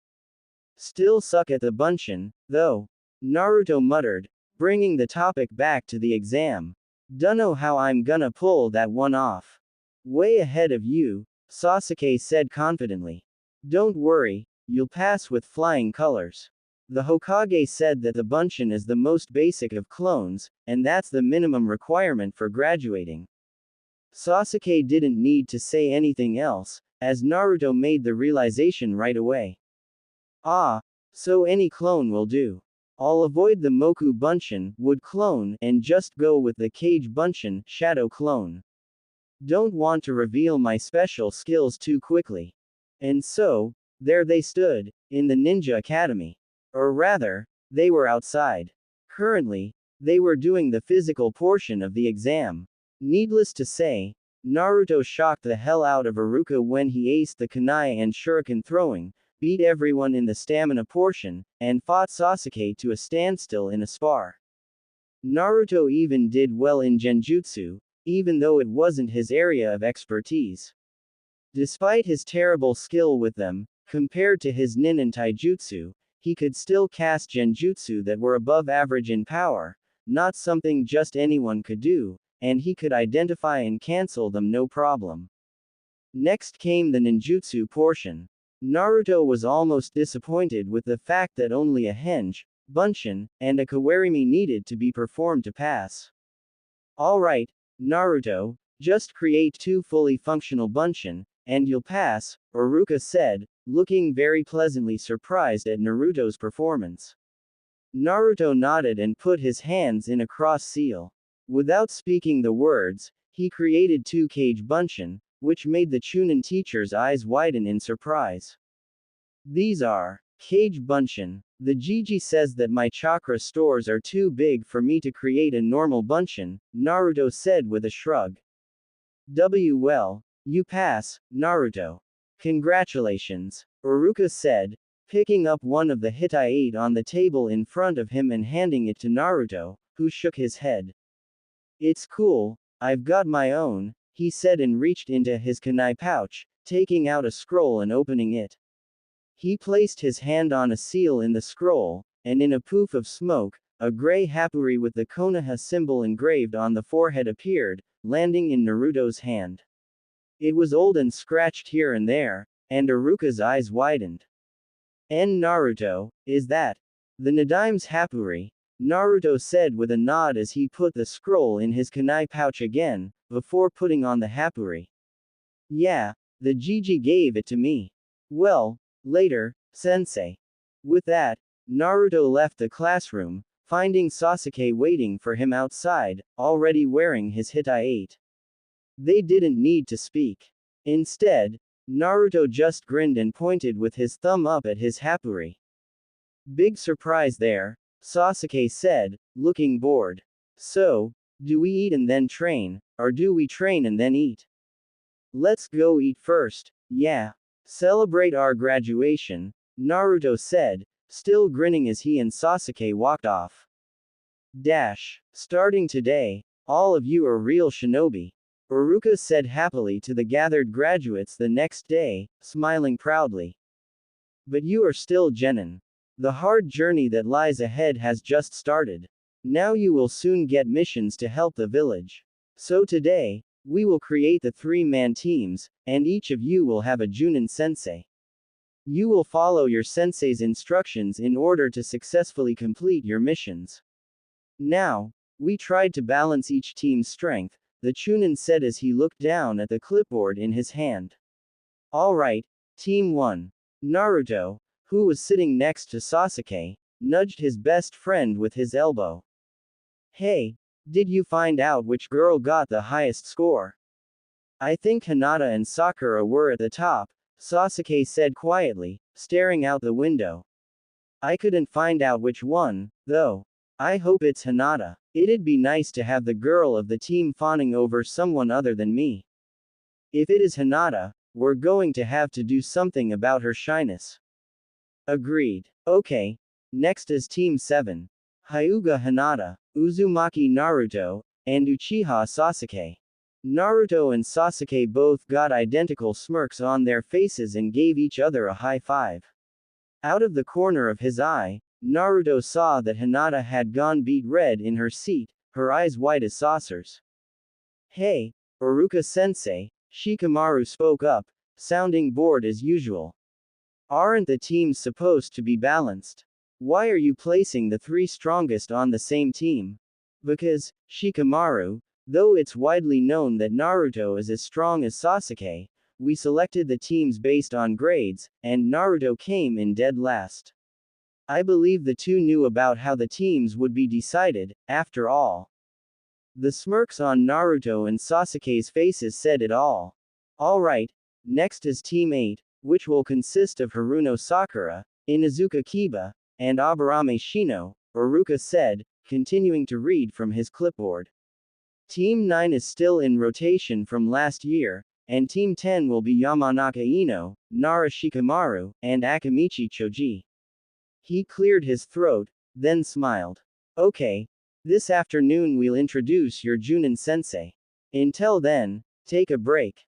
Still suck at the bunshin, though, Naruto muttered, bringing the topic back to the exam. Dunno how I'm gonna pull that one off. Way ahead of you, Sasuke said confidently. Don't worry, you'll pass with flying colors. The Hokage said that the bunshin is the most basic of clones, and that's the minimum requirement for graduating. Sasuke didn't need to say anything else, as Naruto made the realization right away. Ah, so any clone will do. I'll avoid the Moku bunshin, wood clone, and just go with the Kage bunshin, shadow clone. Don't want to reveal my special skills too quickly. And so, there they stood, in the Ninja Academy. Or rather, they were outside. Currently, they were doing the physical portion of the exam. Needless to say, Naruto shocked the hell out of Iruka when he aced the kunai and shuriken throwing, beat everyone in the stamina portion, and fought Sasuke to a standstill in a spar. Naruto even did well in Genjutsu, even though it wasn't his area of expertise. Despite his terrible skill with them, compared to his nin and taijutsu, he could still cast genjutsu that were above average in power, not something just anyone could do, and he could identify and cancel them no problem. Next came the ninjutsu portion. Naruto was almost disappointed with the fact that only a henge, bunshin, and a kawarimi needed to be performed to pass. Alright, Naruto, just create 2 fully functional bunshin, and you'll pass, Iruka said, looking very pleasantly surprised at Naruto's performance. Naruto nodded and put his hands in a cross seal. Without speaking the words, he created 2 Kage Bunshin, which made the Chunin teacher's eyes widen in surprise. These are Kage Bunshin. The Jiji says that my chakra stores are too big for me to create a normal Bunshin, Naruto said with a shrug. Well, you pass, Naruto. Congratulations, Iruka said, picking up one of the Hitai-8 on the table in front of him and handing it to Naruto, who shook his head. It's cool, I've got my own, he said and reached into his kunai pouch, taking out a scroll and opening it. He placed his hand on a seal in the scroll, and in a poof of smoke, a gray happuri with the Konoha symbol engraved on the forehead appeared, landing in Naruto's hand. It was old and scratched here and there, and Iruka's eyes widened. Naruto, is that the Nadime's happuri? Naruto said with a nod as he put the scroll in his kunai pouch again, before putting on the happuri. Yeah, the Jiji gave it to me. Well, later, sensei. With that, Naruto left the classroom, finding Sasuke waiting for him outside, already wearing his Hitai-8. They didn't need to speak. Instead, Naruto just grinned and pointed with his thumb up at his happuri. Big surprise there, Sasuke said, looking bored. So, do we eat and then train, or do we train and then eat? Let's go eat first, yeah. Celebrate our graduation, Naruto said, still grinning as he and Sasuke walked off. Starting today, all of you are real shinobi. Iruka said happily to the gathered graduates the next day, smiling proudly. But you are still genin. The hard journey that lies ahead has just started. Now you will soon get missions to help the village. So today, we will create the 3-man teams, and each of you will have a Junin sensei. You will follow your sensei's instructions in order to successfully complete your missions. Now, we tried to balance each team's strength, the Chunin said as he looked down at the clipboard in his hand. Alright, Team 1. Naruto, who was sitting next to Sasuke, nudged his best friend with his elbow. Hey, did you find out which girl got the highest score? I think Hinata and Sakura were at the top, Sasuke said quietly, staring out the window. I couldn't find out which one, though. I hope it's Hinata. It'd be nice to have the girl of the team fawning over someone other than me. If it is Hinata, we're going to have to do something about her shyness. Agreed. Okay. Next is Team 7. Hyuga Hinata, Uzumaki Naruto, and Uchiha Sasuke. Naruto and Sasuke both got identical smirks on their faces and gave each other a high five. Out of the corner of his eye, Naruto saw that Hinata had gone beet red in her seat, her eyes white as saucers. Hey, Iruka-sensei, Shikamaru spoke up, sounding bored as usual. Aren't the teams supposed to be balanced? Why are you placing the 3 strongest on the same team? Because, Shikamaru, though it's widely known that Naruto is as strong as Sasuke, we selected the teams based on grades, and Naruto came in dead last. I believe the 2 knew about how the teams would be decided, after all. The smirks on Naruto and Sasuke's faces said it all. Alright, next is Team 8, which will consist of Haruno Sakura, Inuzuka Kiba, and Aburame Shino, Iruka said, continuing to read from his clipboard. Team 9 is still in rotation from last year, and Team 10 will be Yamanaka Ino, Nara Shikamaru, and Akamichi Choji. He cleared his throat, then smiled. Okay. This afternoon we'll introduce your Junin sensei. Until then, take a break.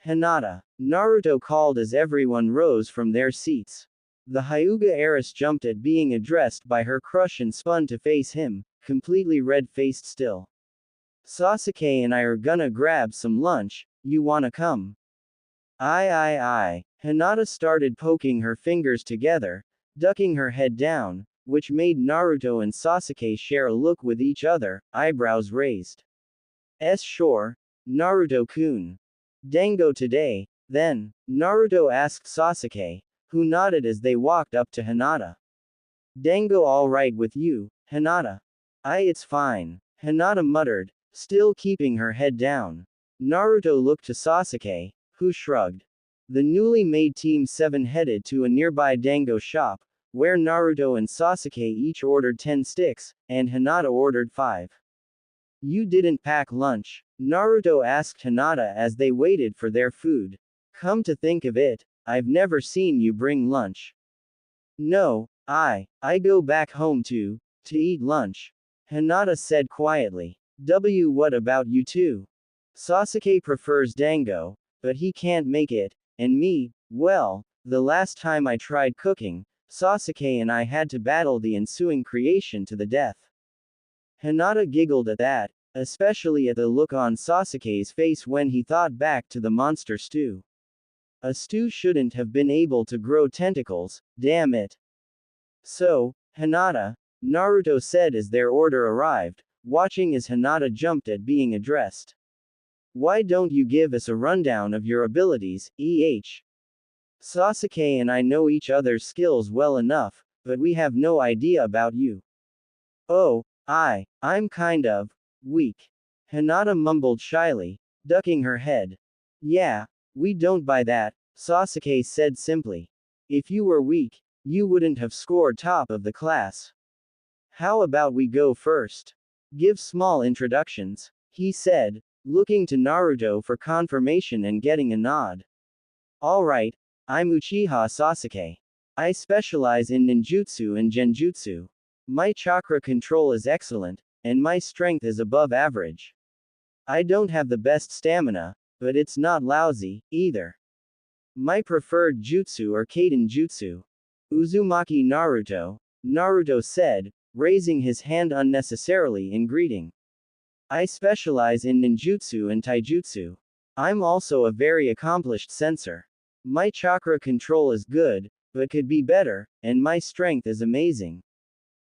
Hinata. Naruto called as everyone rose from their seats. The Hyuga heiress jumped at being addressed by her crush and spun to face him, completely red-faced still. Sasuke and I are gonna grab some lunch, you wanna come? Aye. Hinata started poking her fingers together, ducking her head down, which made Naruto and Sasuke share a look with each other, eyebrows raised. Sure, Naruto-kun. Dango today, then, Naruto asked Sasuke, who nodded as they walked up to Hinata. Dango alright with you, Hinata? It's fine, Hinata muttered, still keeping her head down. Naruto looked to Sasuke, who shrugged. The newly made Team 7 headed to a nearby Dango shop, where Naruto and Sasuke each ordered 10 sticks, and Hinata ordered 5. You didn't pack lunch? Naruto asked Hinata as they waited for their food. Come to think of it, I've never seen you bring lunch. No, I go back home to eat lunch. Hinata said quietly. What about you two? Sasuke prefers Dango, but he can't make it, and me, well, the last time I tried cooking, Sasuke and I had to battle the ensuing creation to the death. Hinata giggled at that, especially at the look on Sasuke's face when he thought back to the monster stew. A stew shouldn't have been able to grow tentacles, damn it. So, Hinata, Naruto said as their order arrived, watching as Hinata jumped at being addressed. Why don't you give us a rundown of your abilities, Sasuke and I know each other's skills well enough, but we have no idea about you. Oh, I'm kind of weak. Hinata mumbled shyly, ducking her head. Yeah, we don't buy that, Sasuke said simply. If you were weak, you wouldn't have scored top of the class. How about we go first? Give small introductions, he said, looking to Naruto for confirmation and getting a nod. Alright, I'm Uchiha Sasuke. I specialize in ninjutsu and genjutsu. My chakra control is excellent, and my strength is above average. I don't have the best stamina, but it's not lousy, either. My preferred jutsu are Kaden Jutsu. Uzumaki Naruto, Naruto said, raising his hand unnecessarily in greeting. I specialize in ninjutsu and taijutsu. I'm also a very accomplished sensor. My chakra control is good, but could be better, and my strength is amazing.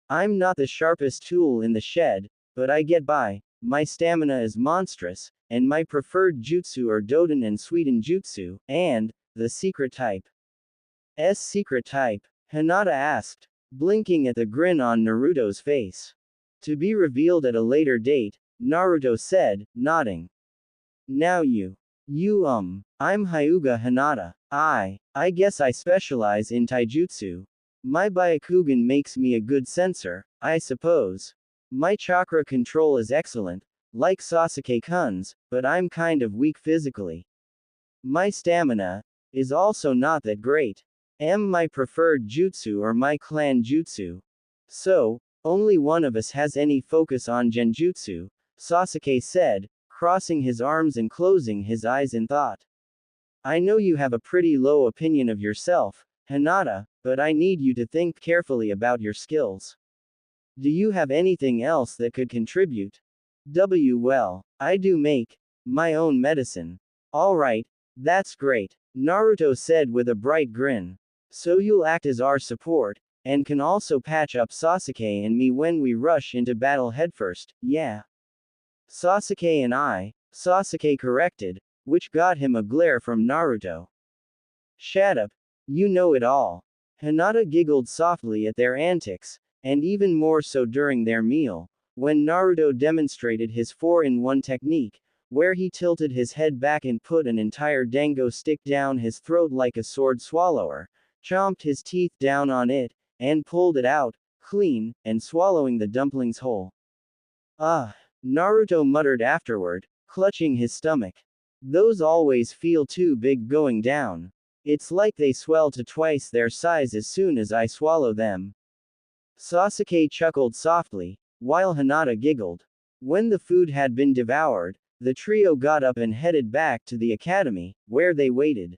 I'm not the sharpest tool in the shed, but I get by. My stamina is monstrous, and my preferred jutsu are Doden and Suiten Jutsu, and the secret type. Secret type? Hinata asked, blinking at the grin on Naruto's face. To be revealed at a later date, Naruto said, nodding. Now I'm Hyuga Hinata. I guess I specialize in taijutsu. My Byakugan makes me a good sensor, I suppose. My chakra control is excellent, like Sasuke-kun's, but I'm kind of weak physically. My stamina is also not that great. My preferred jutsu or my clan jutsu. So, only one of us has any focus on genjutsu, Sasuke said, crossing his arms and closing his eyes in thought. I know you have a pretty low opinion of yourself, Hinata, but I need you to think carefully about your skills. Do you have anything else that could contribute? Well, I do make my own medicine. Alright, that's great, Naruto said with a bright grin. So you'll act as our support, and can also patch up Sasuke and me when we rush into battle headfirst, yeah. Sasuke and I, Sasuke corrected, which got him a glare from Naruto. Shut up, you know it all. Hinata giggled softly at their antics, and even more so during their meal, when Naruto demonstrated his 4-in-1 technique, where he tilted his head back and put an entire dango stick down his throat like a sword swallower, chomped his teeth down on it, and pulled it out, clean, and swallowing the dumplings whole. Naruto muttered afterward, clutching his stomach. Those always feel too big going down. It's like they swell to twice their size as soon as I swallow them. Sasuke chuckled softly, while Hinata giggled. When the food had been devoured, the trio got up and headed back to the academy, where they waited.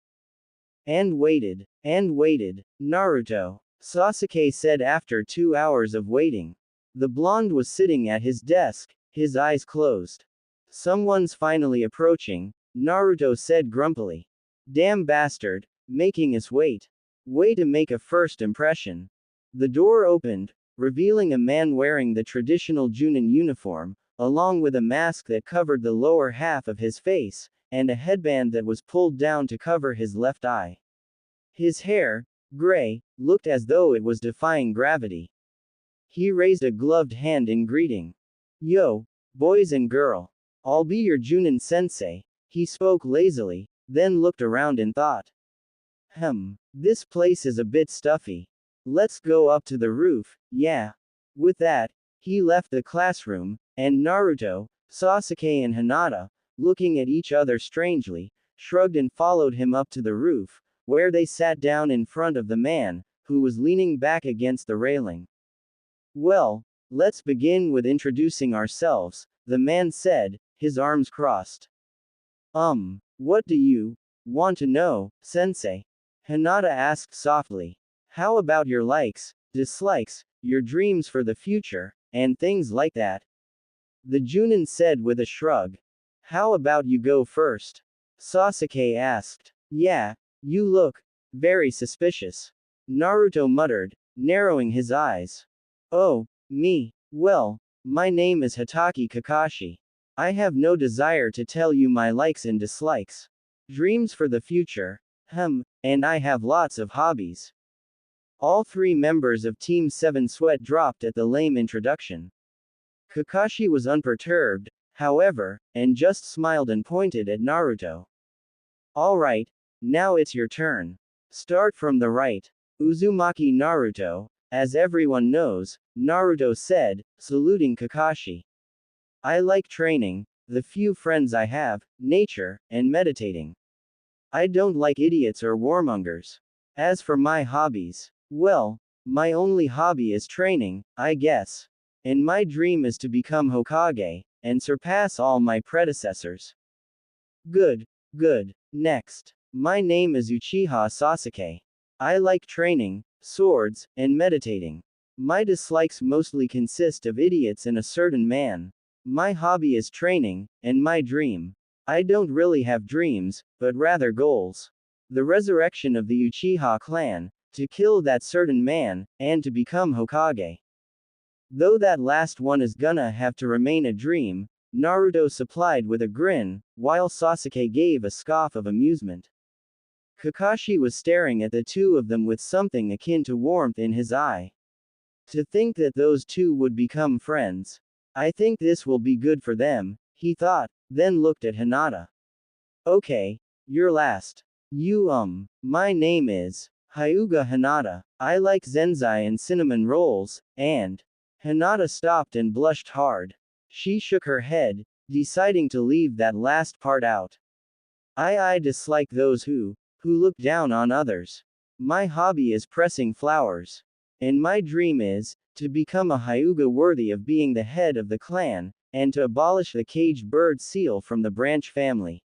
And waited. And waited. Naruto. Sasuke said after 2 hours of waiting. The blonde was sitting at his desk, his eyes closed. Someone's finally approaching, Naruto said grumpily. Damn bastard, making us wait. Way to make a first impression. The door opened, revealing a man wearing the traditional Junin uniform, along with a mask that covered the lower half of his face, and a headband that was pulled down to cover his left eye. His hair, gray, looked as though it was defying gravity. He raised a gloved hand in greeting. Yo, boys and girl. I'll be your Junin sensei. He spoke lazily, then looked around in thought. This place is a bit stuffy. Let's go up to the roof, yeah. With that, he left the classroom, and Naruto, Sasuke and Hinata, looking at each other strangely, shrugged and followed him up to the roof, where they sat down in front of the man, who was leaning back against the railing. Well, let's begin with introducing ourselves, the man said, his arms crossed. What do you want to know, sensei? Hinata asked softly. How about your likes, dislikes, your dreams for the future, and things like that? The Junin said with a shrug. How about you go first? Sasuke asked. Yeah, you look very suspicious. Naruto muttered, narrowing his eyes. Oh, me. Well, my name is Hitaki Kakashi. I have no desire to tell you my likes and dislikes. Dreams for the future. And I have lots of hobbies. All three members of Team 7 sweat dropped at the lame introduction. Kakashi was unperturbed, however, and just smiled and pointed at Naruto. Alright, now it's your turn. Start from the right. Uzumaki Naruto, as everyone knows, Naruto said, saluting Kakashi. I like training, the few friends I have, nature, and meditating. I don't like idiots or warmongers. As for my hobbies, well, my only hobby is training, I guess. And my dream is to become Hokage, and surpass all my predecessors. Good, good. Next. My name is Uchiha Sasuke. I like training, swords, and meditating. My dislikes mostly consist of idiots and a certain man. My hobby is training, and my dream. I don't really have dreams, but rather goals. The resurrection of the Uchiha clan, to kill that certain man, and to become Hokage. Though that last one is gonna have to remain a dream, Naruto supplied with a grin, while Sasuke gave a scoff of amusement. Kakashi was staring at the two of them with something akin to warmth in his eye. To think that those two would become friends. I think this will be good for them, he thought, then looked at Hinata. Okay, you're last. My name is Hyuga Hinata. I like zenzai and cinnamon rolls, and Hinata stopped and blushed hard. She shook her head, deciding to leave that last part out. I dislike those who look down on others. My hobby is pressing flowers. And my dream is to become a Hyuga worthy of being the head of the clan, and to abolish the caged bird seal from the branch family.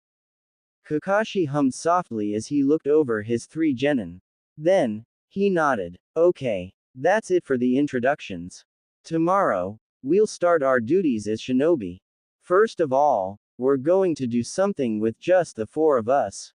Kakashi hummed softly as he looked over his three genin. Then, he nodded. Okay, that's it for the introductions. Tomorrow, we'll start our duties as shinobi. First of all, we're going to do something with just the four of us.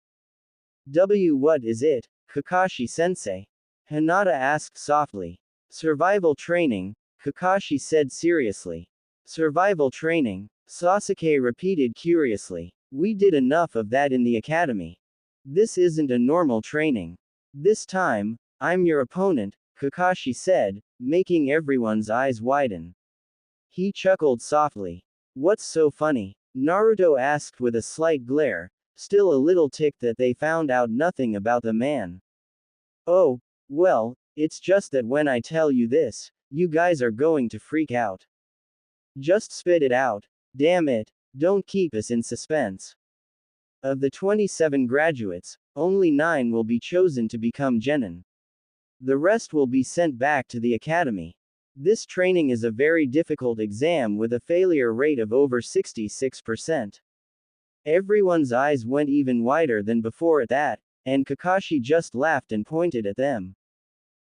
What is it, Kakashi-sensei? Hinata asked softly. Survival training, Kakashi said seriously. Survival training, Sasuke repeated curiously. We did enough of that in the academy. This isn't a normal training. This time, I'm your opponent, Kakashi said, making everyone's eyes widen. He chuckled softly. What's so funny? Naruto asked with a slight glare, still a little ticked that they found out nothing about the man. Oh, well, it's just that when I tell you this, you guys are going to freak out. Just spit it out, Damn it, don't keep us in suspense. Of the 27 graduates, only 9 will be chosen to become genin. The rest will be sent back to the academy. This training is a very difficult exam with a failure rate of over 66%. Everyone's eyes went even wider than before at that, and Kakashi just laughed and pointed at them.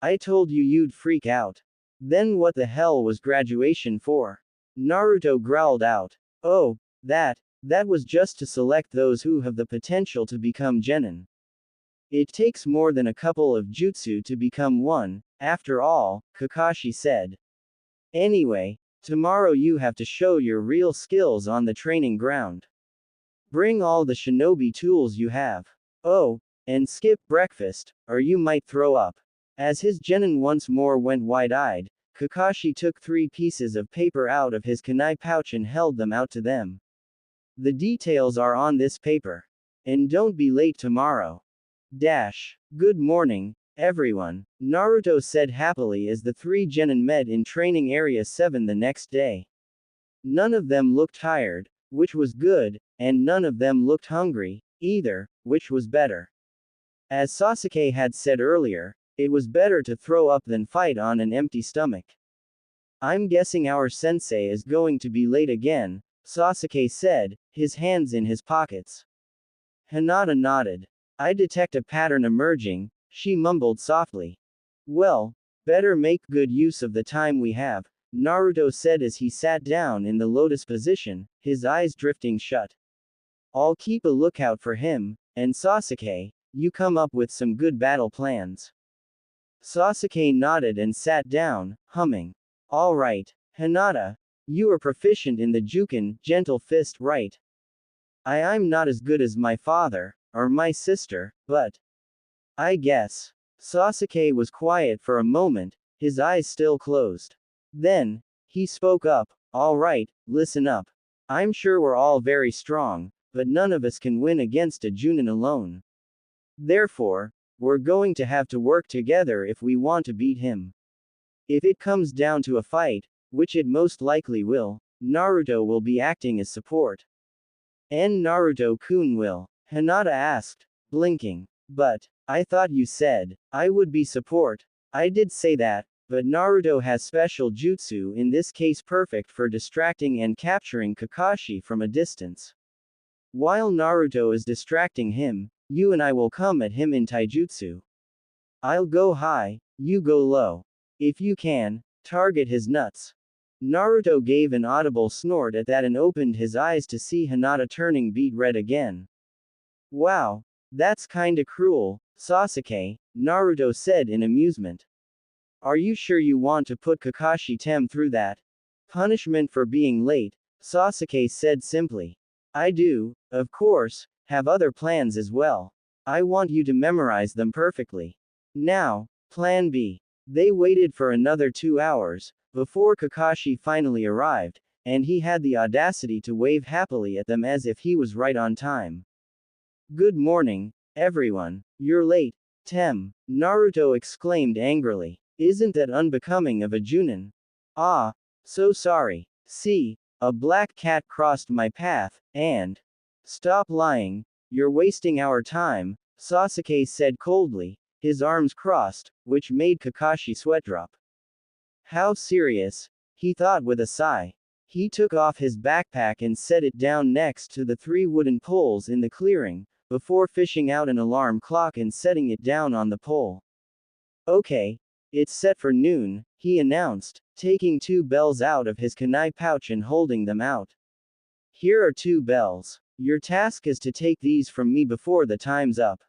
I told you you'd freak out. Then what the hell was graduation for? Naruto growled out. Oh, that was just to select those who have the potential to become genin. It takes more than a couple of jutsu to become one, after all, Kakashi said. Anyway, tomorrow you have to show your real skills on the training ground. Bring all the shinobi tools you have. Oh, and skip breakfast, or you might throw up. As his genin once more went wide-eyed, Kakashi took 3 pieces of paper out of his kunai pouch and held them out to them. The details are on this paper. And don't be late tomorrow. Good morning, everyone, Naruto said happily as the 3 genin met in training area 7 the next day. None of them looked tired, which was good, and none of them looked hungry, either, which was better. As Sasuke had said earlier, it was better to throw up than fight on an empty stomach. I'm guessing our sensei is going to be late again, Sasuke said, his hands in his pockets. Hinata nodded. I detect a pattern emerging, she mumbled softly. Well, better make good use of the time we have, Naruto said as he sat down in the lotus position, his eyes drifting shut. I'll keep a lookout for him, and Sasuke, you come up with some good battle plans. Sasuke nodded and sat down, humming. All right, Hinata, you are proficient in the Juken, gentle fist, right? I'm not as good as my father, or my sister, but I guess. Sasuke was quiet for a moment, his eyes still closed. Then, he spoke up, all right, listen up. I'm sure we're all very strong, but none of us can win against a Junin alone. Therefore, we're going to have to work together if we want to beat him. If it comes down to a fight, which it most likely will, Naruto will be acting as support. And Naruto-kun will, Hinata asked, blinking. But, I thought you said, I would be support. I did say that, but Naruto has special jutsu in this case perfect for distracting and capturing Kakashi from a distance. While Naruto is distracting him, you and I will come at him in taijutsu. I'll go high, you go low. If you can, target his nuts. Naruto gave an audible snort at that and opened his eyes to see Hinata turning beet red again. Wow, that's kinda cruel, Sasuke, Naruto said in amusement. Are you sure you want to put Kakashi-tem through that punishment for being late? Sasuke said simply. I do, of course, have other plans as well. I want you to memorize them perfectly. Now, Plan B. They waited for another 2 hours, before Kakashi finally arrived, and he had the audacity to wave happily at them as if he was right on time. Good morning, everyone. You're late, Tem, Naruto exclaimed angrily. Isn't that unbecoming of a Junin? Ah, so sorry. See, a black cat crossed my path, and... Stop lying, you're wasting our time, Sasuke said coldly, his arms crossed, which made Kakashi sweat drop. How serious, he thought with a sigh. He took off his backpack and set it down next to the 3 wooden poles in the clearing, before fishing out an alarm clock and setting it down on the pole. Okay, it's set for noon, he announced, taking 2 bells out of his kunai pouch and holding them out. Here are 2 bells. Your task is to take these from me before the time's up.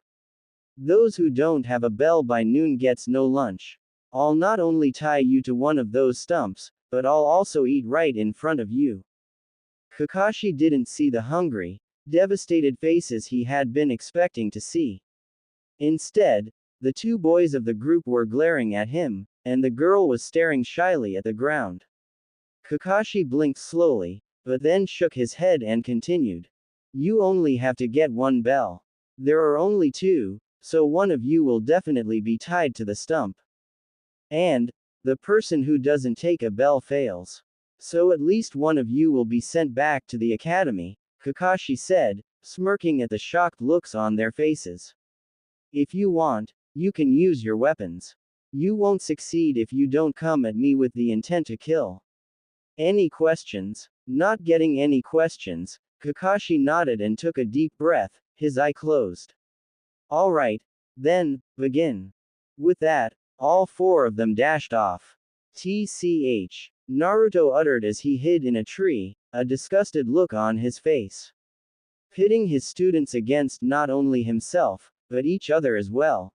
Those who don't have a bell by noon gets no lunch. I'll not only tie you to one of those stumps, but I'll also eat right in front of you. Kakashi didn't see the hungry, devastated faces he had been expecting to see. Instead, the 2 boys of the group were glaring at him, and the girl was staring shyly at the ground. Kakashi blinked slowly, but then shook his head and continued. You only have to get 1 bell. There are only 2, so one of you will definitely be tied to the stump. And, the person who doesn't take a bell fails. So at least one of you will be sent back to the academy, Kakashi said, smirking at the shocked looks on their faces. If you want, you can use your weapons. You won't succeed if you don't come at me with the intent to kill. Any questions? Not getting any questions, Kakashi nodded and took a deep breath, his eye closed. Alright, then, begin. With that, all four of them dashed off. TCH. Naruto uttered as he hid in a tree, a disgusted look on his face. Pitting his students against not only himself, but each other as well.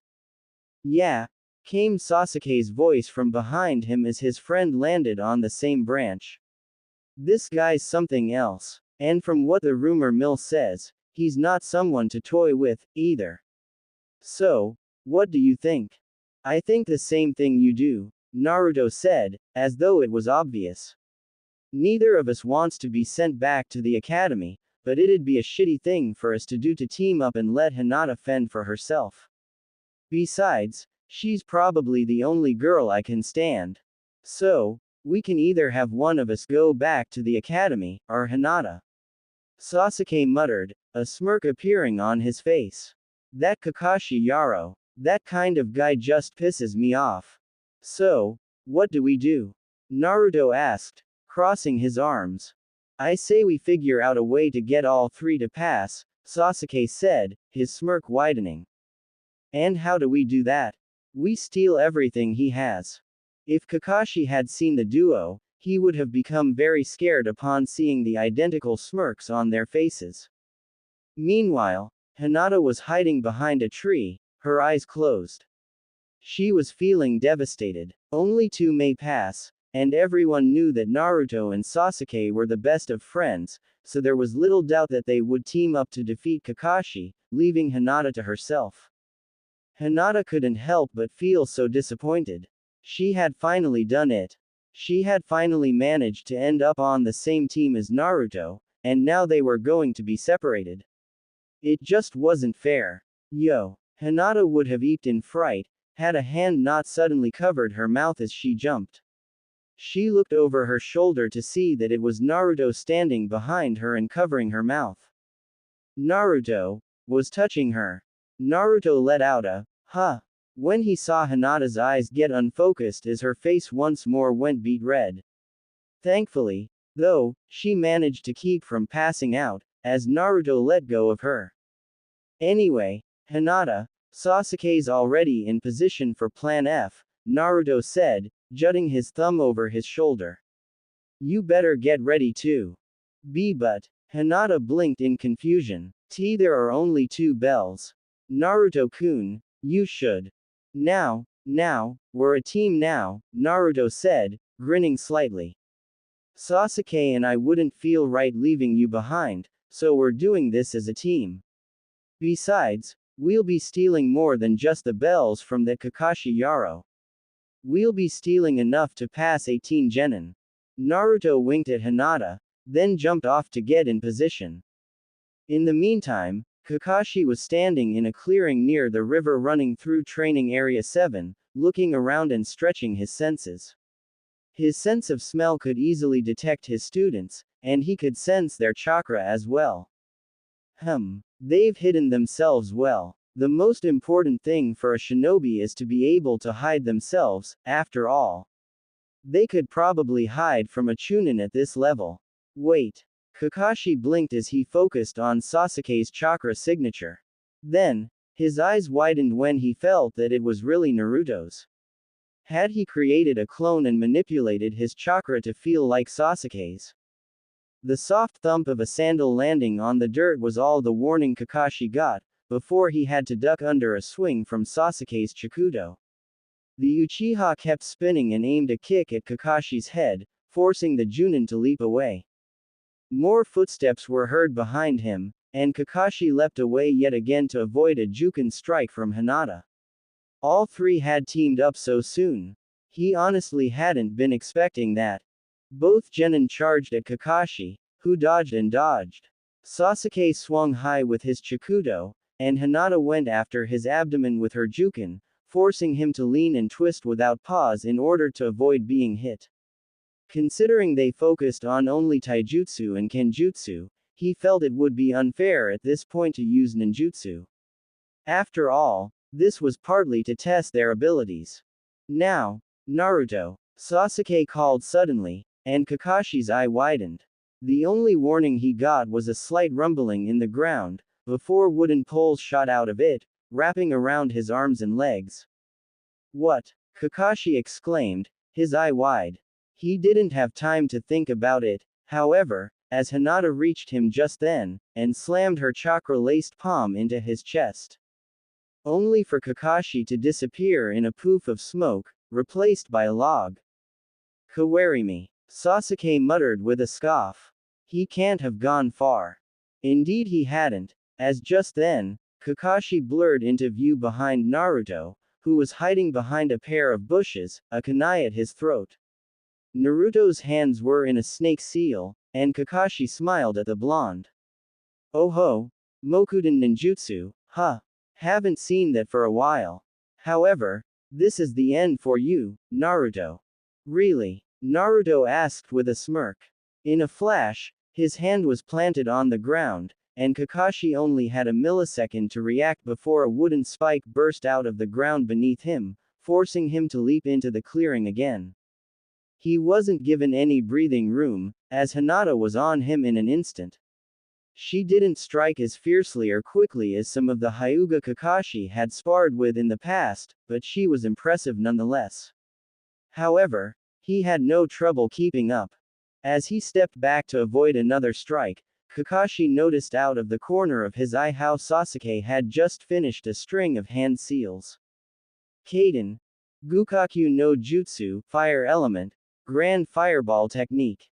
Yeah, came Sasuke's voice from behind him as his friend landed on the same branch. This guy's something else. And from what the rumor mill says, he's not someone to toy with, either. So, what do you think? I think the same thing you do, Naruto said, as though it was obvious. Neither of us wants to be sent back to the academy, but it'd be a shitty thing for us to do to team up and let Hinata fend for herself. Besides, she's probably the only girl I can stand. So, we can either have one of us go back to the academy, or Hinata. Sasuke muttered, a smirk appearing on his face. That Kakashi Yaro, that kind of guy just pisses me off. So, what do we do? Naruto asked, crossing his arms. I say we figure out a way to get all three to pass, Sasuke said, his smirk widening. And how do we do that? We steal everything he has. If Kakashi had seen the duo, he would have become very scared upon seeing the identical smirks on their faces. Meanwhile, Hinata was hiding behind a tree, her eyes closed. She was feeling devastated. Only two may pass, and everyone knew that Naruto and Sasuke were the best of friends, so there was little doubt that they would team up to defeat Kakashi, leaving Hinata to herself. Hinata couldn't help but feel so disappointed. She had finally done it. She had finally managed to end up on the same team as Naruto, and now they were going to be separated. It just wasn't fair. Yo! Hinata would have eeped in fright, had a hand not suddenly covered her mouth as she jumped. She looked over her shoulder to see that it was Naruto standing behind her and covering her mouth. Naruto was touching her. Naruto let out a huh when he saw Hinata's eyes get unfocused as her face once more went beet red. Thankfully, though, she managed to keep from passing out, as Naruto let go of her. Anyway, Hinata, Sasuke's already in position for Plan F, Naruto said, jutting his thumb over his shoulder. You better get ready too. But, Hinata blinked in confusion. There are only two bells. Naruto-kun, you should. Now, we're a team now, Naruto said, grinning slightly. Sasuke and I wouldn't feel right leaving you behind, so we're doing this as a team. Besides, we'll be stealing more than just the bells from that Kakashi Yaro. We'll be stealing enough to pass 18 genin. Naruto winked at Hinata, then jumped off to get in position. In the meantime, Kakashi was standing in a clearing near the river running through Training Area 7, looking around and stretching his senses. His sense of smell could easily detect his students, and he could sense their chakra as well. They've hidden themselves well. The most important thing for a shinobi is to be able to hide themselves, after all. They could probably hide from a chunin at this level. Wait. Kakashi blinked as he focused on Sasuke's chakra signature. Then, his eyes widened when he felt that it was really Naruto's. Had he created a clone and manipulated his chakra to feel like Sasuke's? The soft thump of a sandal landing on the dirt was all the warning Kakashi got, before he had to duck under a swing from Sasuke's Chikudo. The Uchiha kept spinning and aimed a kick at Kakashi's head, forcing the Junin to leap away. More footsteps were heard behind him, and Kakashi leapt away yet again to avoid a Jukin strike from Hinata. All three had teamed up so soon. He honestly hadn't been expecting that. Both genin charged at Kakashi, who dodged and dodged. Sasuke swung high with his Chikudo, and Hinata went after his abdomen with her Jukin, forcing him to lean and twist without pause in order to avoid being hit. Considering they focused on only taijutsu and kenjutsu, he felt it would be unfair at this point to use ninjutsu. After all, this was partly to test their abilities. Now, Naruto, Sasuke called suddenly, and Kakashi's eye widened. The only warning he got was a slight rumbling in the ground, before wooden poles shot out of it, wrapping around his arms and legs. What? Kakashi exclaimed, his eye wide. He didn't have time to think about it, however, as Hinata reached him just then, and slammed her chakra-laced palm into his chest. Only for Kakashi to disappear in a poof of smoke, replaced by a log. Kawarimi, Sasuke muttered with a scoff. He can't have gone far. Indeed he hadn't, as just then, Kakashi blurred into view behind Naruto, who was hiding behind a pair of bushes, a kunai at his throat. Naruto's hands were in a snake seal, and Kakashi smiled at the blonde. Oh ho, Mokuden ninjutsu, huh? Haven't seen that for a while. However, this is the end for you, Naruto. Really? Naruto asked with a smirk. In a flash, his hand was planted on the ground, and Kakashi only had a millisecond to react before a wooden spike burst out of the ground beneath him, forcing him to leap into the clearing again. He wasn't given any breathing room, as Hinata was on him in an instant. She didn't strike as fiercely or quickly as some of the Hyuga Kakashi had sparred with in the past, but she was impressive nonetheless. However, he had no trouble keeping up. As he stepped back to avoid another strike, Kakashi noticed out of the corner of his eye how Sasuke had just finished a string of hand seals. Kaden. Gukaku no Jutsu, Fire Element, Grand Fireball Technique.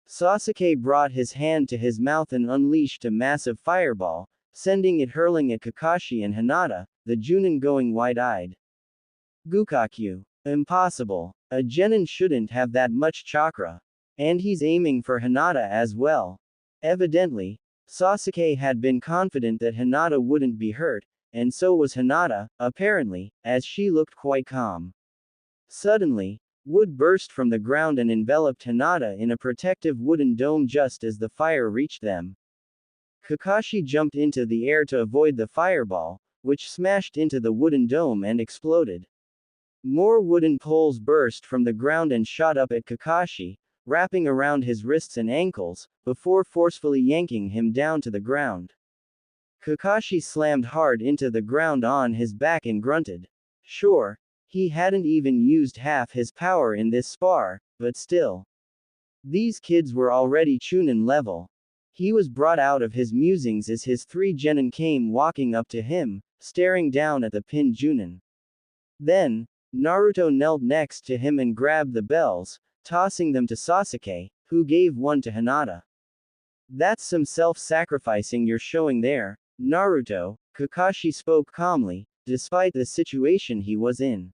Sasuke brought his hand to his mouth and unleashed a massive fireball, sending it hurling at Kakashi and Hinata, the Junin going wide-eyed. Gukaku. Impossible. A genin shouldn't have that much chakra. And he's aiming for Hinata as well. Evidently, Sasuke had been confident that Hinata wouldn't be hurt, and so was Hinata, apparently, as she looked quite calm. Suddenly, wood burst from the ground and enveloped Hinata in a protective wooden dome just as the fire reached them. Kakashi jumped into the air to avoid the fireball, which smashed into the wooden dome and exploded. More wooden poles burst from the ground and shot up at Kakashi, wrapping around his wrists and ankles, before forcefully yanking him down to the ground. Kakashi slammed hard into the ground on his back and grunted. Sure, he hadn't even used half his power in this spar, but still. These kids were already Chunin level. He was brought out of his musings as his three genin came walking up to him, staring down at the pinned Junin. Then, Naruto knelt next to him and grabbed the bells, tossing them to Sasuke, who gave one to Hinata. That's some self-sacrificing you're showing there, Naruto, Kakashi spoke calmly, despite the situation he was in.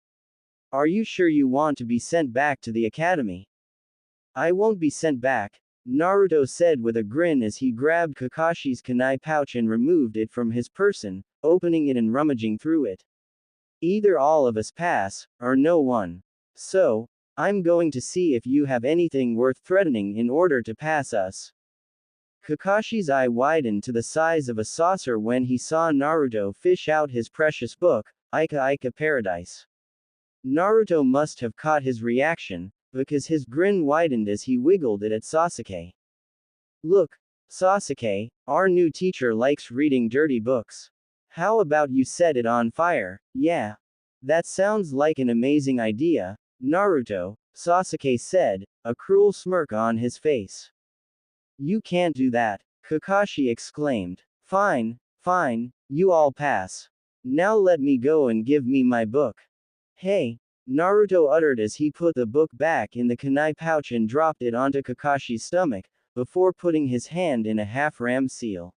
Are you sure you want to be sent back to the academy? I won't be sent back, Naruto said with a grin as he grabbed Kakashi's kunai pouch and removed it from his person, opening it and rummaging through it. Either all of us pass, or no one. So, I'm going to see if you have anything worth threatening in order to pass us. Kakashi's eye widened to the size of a saucer when he saw Naruto fish out his precious book, Ika Ika Paradise. Naruto must have caught his reaction, because his grin widened as he wiggled it at Sasuke. Look, Sasuke, our new teacher likes reading dirty books. How about you set it on fire? Yeah. That sounds like an amazing idea, Naruto, Sasuke said, a cruel smirk on his face. You can't do that, Kakashi exclaimed. Fine, fine, you all pass. Now let me go and give me my book. Hey, Naruto uttered as he put the book back in the kunai pouch and dropped it onto Kakashi's stomach, before putting his hand in a half-ram seal.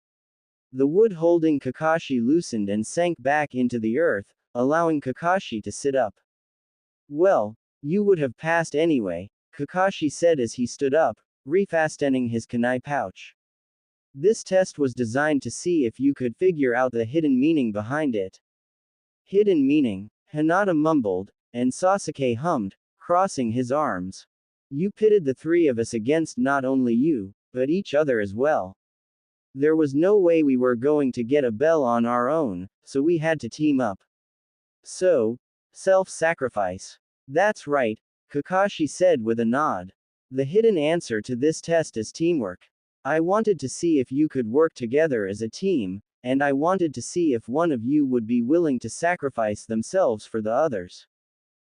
The wood holding Kakashi loosened and sank back into the earth, allowing Kakashi to sit up. Well, you would have passed anyway, Kakashi said as he stood up, refastening his kunai pouch. This test was designed to see if you could figure out the hidden meaning behind it. Hidden meaning, Hinata mumbled, and Sasuke hummed, crossing his arms. You pitted the three of us against not only you, but each other as well. There was no way we were going to get a bell on our own, so we had to team up. So, self-sacrifice. That's right, Kakashi said with a nod. The hidden answer to this test is teamwork. I wanted to see if you could work together as a team, and I wanted to see if one of you would be willing to sacrifice themselves for the others.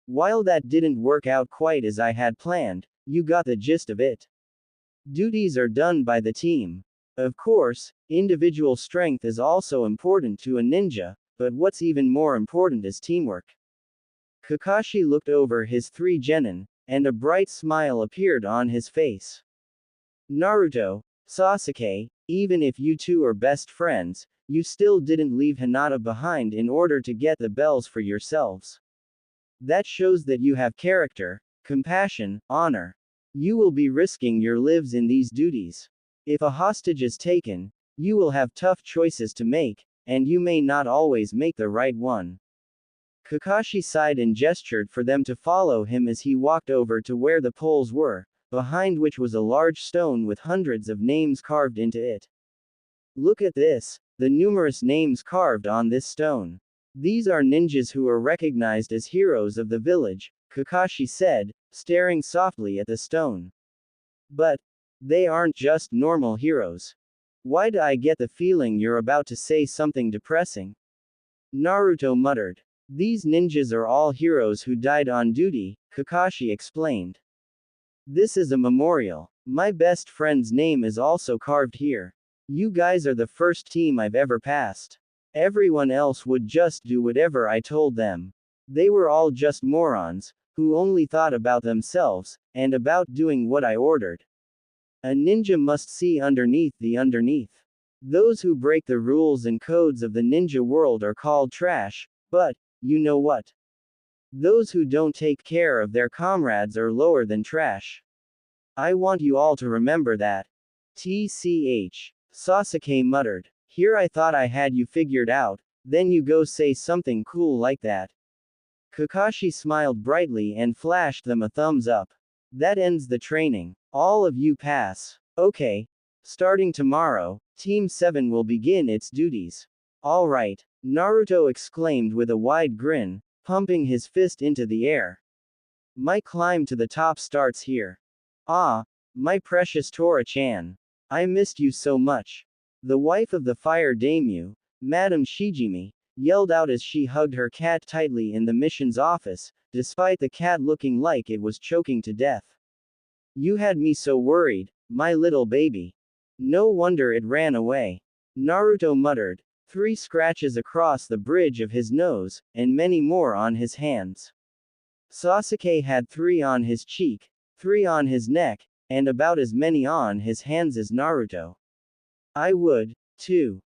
While that didn't work out quite as I had planned, you got the gist of it. Duties are done by the team. Of course, individual strength is also important to a ninja, but what's even more important is teamwork. Kakashi looked over his three genin, and a bright smile appeared on his face. Naruto, Sasuke, even if you two are best friends, you still didn't leave Hinata behind in order to get the bells for yourselves. That shows that you have character, compassion, honor. You will be risking your lives in these duties. If a hostage is taken, you will have tough choices to make, and you may not always make the right one. Kakashi sighed and gestured for them to follow him as he walked over to where the poles were, behind which was a large stone with hundreds of names carved into it. Look at this, the numerous names carved on this stone. These are ninjas who are recognized as heroes of the village, Kakashi said, staring softly at the stone. But they aren't just normal heroes. Why do I get the feeling you're about to say something depressing? Naruto muttered. These ninjas are all heroes who died on duty, Kakashi explained. This is a memorial. My best friend's name is also carved here. You guys are the first team I've ever passed. Everyone else would just do whatever I told them. They were all just morons, who only thought about themselves, and about doing what I ordered. A ninja must see underneath the underneath. Those who break the rules and codes of the ninja world are called trash, but, you know what? Those who don't take care of their comrades are lower than trash. I want you all to remember that. TCH. Sasuke muttered. Here I thought I had you figured out, then you go say something cool like that. Kakashi smiled brightly and flashed them a thumbs up. That ends the training. All of you pass. Okay. Starting tomorrow, Team 7 will begin its duties. Alright, Naruto exclaimed with a wide grin, pumping his fist into the air. My climb to the top starts here. Ah, my precious Tora-chan. I missed you so much. The wife of the fire daimyo, Madame Shijimi, yelled out as she hugged her cat tightly in the mission's office, despite the cat looking like it was choking to death. You had me so worried, my little baby. No wonder it ran away. Naruto muttered. 3 scratches across the bridge of his nose, and many more on his hands. Sasuke had 3 on his cheek, 3 on his neck, and about as many on his hands as Naruto. I would, too.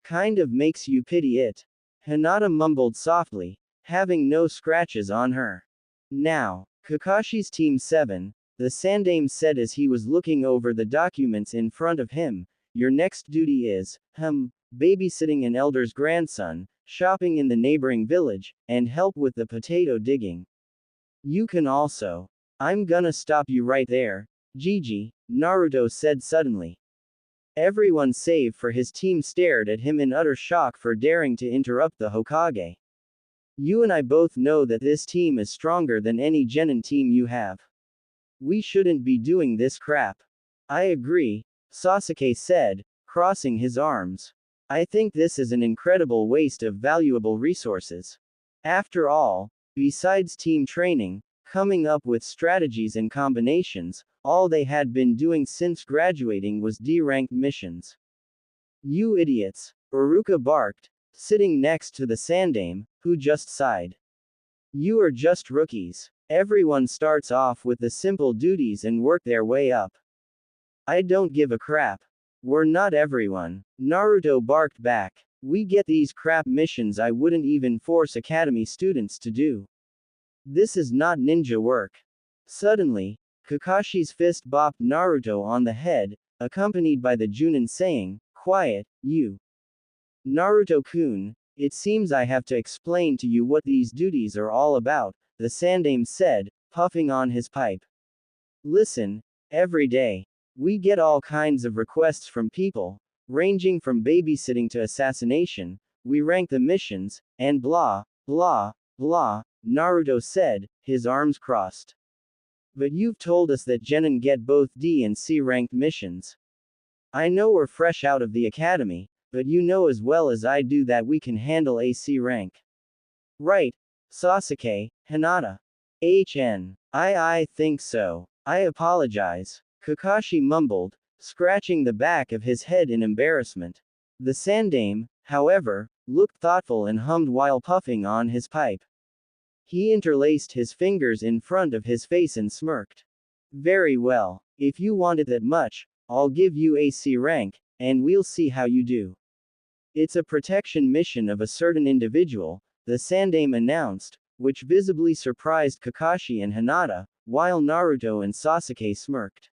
Kind of makes you pity it. Hinata mumbled softly, having no scratches on her. Now, Kakashi's Team 7, the Sandaime said as he was looking over the documents in front of him, your next duty is, babysitting an elder's grandson, shopping in the neighboring village, and help with the potato digging. You can also. I'm gonna stop you right there, Gigi, Naruto said suddenly. Everyone save for his team stared at him in utter shock for daring to interrupt the Hokage. You and I both know that this team is stronger than any genin team you have. We shouldn't be doing this crap. I agree, Sasuke said, crossing his arms. I think this is an incredible waste of valuable resources. After all, besides team training, coming up with strategies and combinations, all they had been doing since graduating was D-rank missions. You idiots, Uruka barked, sitting next to the Sandaime, who just sighed. You are just rookies. Everyone starts off with the simple duties and work their way up. I don't give a crap. We're not everyone, Naruto barked back. We get these crap missions I wouldn't even force academy students to do. This is not ninja work. Suddenly, Kakashi's fist bopped Naruto on the head, accompanied by the Junin saying, Quiet, you. Naruto-kun, it seems I have to explain to you what these duties are all about, the Sandaime said, puffing on his pipe. Listen, every day, we get all kinds of requests from people, ranging from babysitting to assassination. We rank the missions, and blah, blah, blah, Naruto said, his arms crossed. But you've told us that genin get both D and C ranked missions. I know we're fresh out of the academy, but you know as well as I do that we can handle a C rank. Right, Sasuke, Hinata. I think so. I apologize. Kakashi mumbled, scratching the back of his head in embarrassment. The Sandaime, however, looked thoughtful and hummed while puffing on his pipe. He interlaced his fingers in front of his face and smirked. Very well. If you want it that much, I'll give you a C rank, and we'll see how you do. It's a protection mission of a certain individual, the Sandaime announced, which visibly surprised Kakashi and Hinata, while Naruto and Sasuke smirked.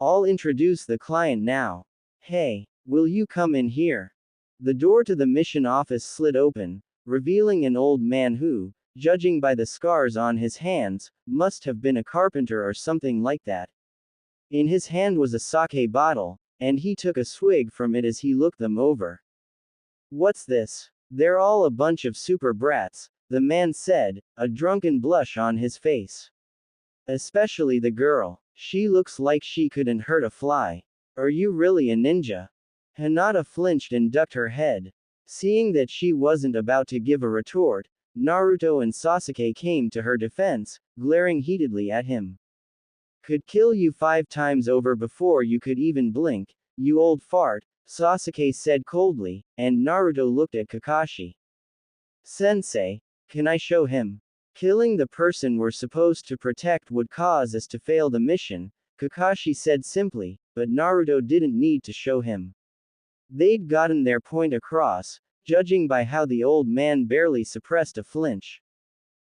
I'll introduce the client now. Hey, will you come in here? The door to the mission office slid open, revealing an old man who, judging by the scars on his hands, must have been a carpenter or something like that. In his hand was a sake bottle, and he took a swig from it as he looked them over. What's this? They're all a bunch of super brats, the man said, a drunken blush on his face. Especially the girl. She looks like she couldn't hurt a fly. Are you really a ninja? Hinata flinched and ducked her head. Seeing that she wasn't about to give a retort, Naruto and Sasuke came to her defense, glaring heatedly at him. Could kill you 5 times over before you could even blink, you old fart, Sasuke said coldly, and Naruto looked at Kakashi. Sensei, can I show him? Killing the person we're supposed to protect would cause us to fail the mission, Kakashi said simply, but Naruto didn't need to show him. They'd gotten their point across, judging by how the old man barely suppressed a flinch.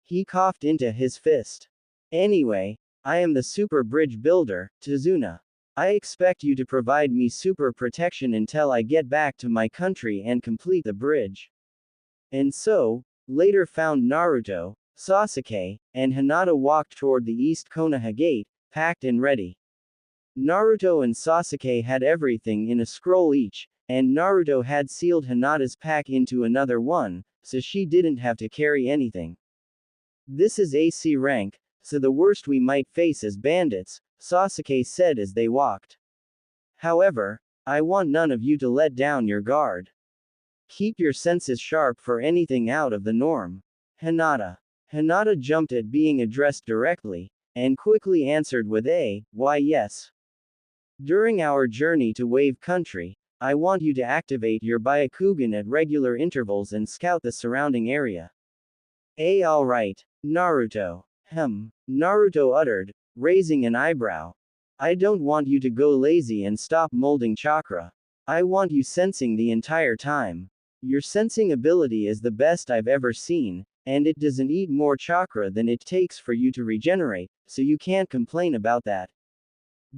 He coughed into his fist. Anyway, I am the super bridge builder, Tazuna. I expect you to provide me super protection until I get back to my country and complete the bridge. And so, later found Naruto, Sasuke, and Hinata walked toward the East Konoha gate, packed and ready. Naruto and Sasuke had everything in a scroll each, and Naruto had sealed Hinata's pack into another one, so she didn't have to carry anything. This is AC rank, so the worst we might face is bandits, Sasuke said as they walked. However, I want none of you to let down your guard. Keep your senses sharp for anything out of the norm. Hinata. Hinata jumped at being addressed directly, and quickly answered with why yes. During our journey to Wave Country, I want you to activate your Byakugan at regular intervals and scout the surrounding area. Alright, Naruto. Naruto uttered, raising an eyebrow. I don't want you to go lazy and stop molding chakra. I want you sensing the entire time. Your sensing ability is the best I've ever seen, and it doesn't eat more chakra than it takes for you to regenerate, so you can't complain about that.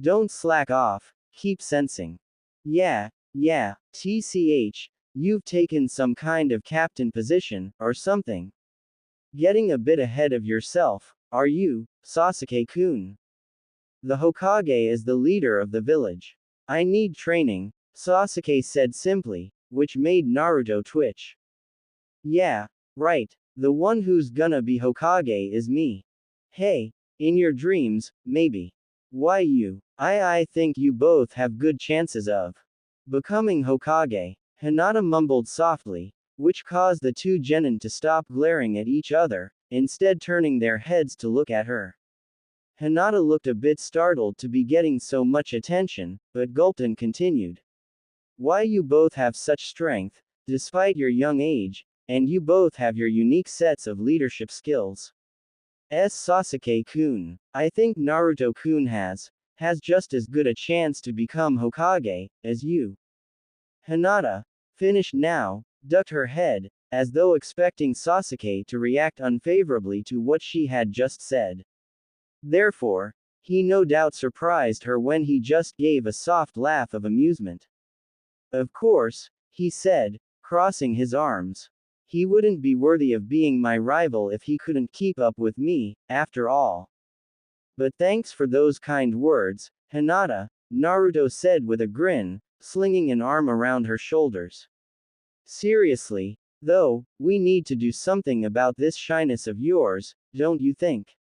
Don't slack off, keep sensing. Yeah, TCH, you've taken some kind of captain position, or something. Getting a bit ahead of yourself, are you, Sasuke-kun? The Hokage is the leader of the village. I need training, Sasuke said simply, which made Naruto twitch. Yeah, right, the one who's gonna be Hokage is me. Hey, in your dreams, maybe. Why you? I think you both have good chances of becoming Hokage, Hinata mumbled softly, which caused the two genin to stop glaring at each other, instead turning their heads to look at her. Hinata looked a bit startled to be getting so much attention, but gulped and continued. Why you both have such strength, despite your young age, and you both have your unique sets of leadership skills. Sasuke-kun. I think Naruto-kun has just as good a chance to become Hokage, as you. Hinata, finished now, ducked her head, as though expecting Sasuke to react unfavorably to what she had just said. Therefore, he no doubt surprised her when he just gave a soft laugh of amusement. Of course, he said, crossing his arms. He wouldn't be worthy of being my rival if he couldn't keep up with me, after all. But thanks for those kind words, Hinata, Naruto said with a grin, slinging an arm around her shoulders. Seriously, though, we need to do something about this shyness of yours, don't you think?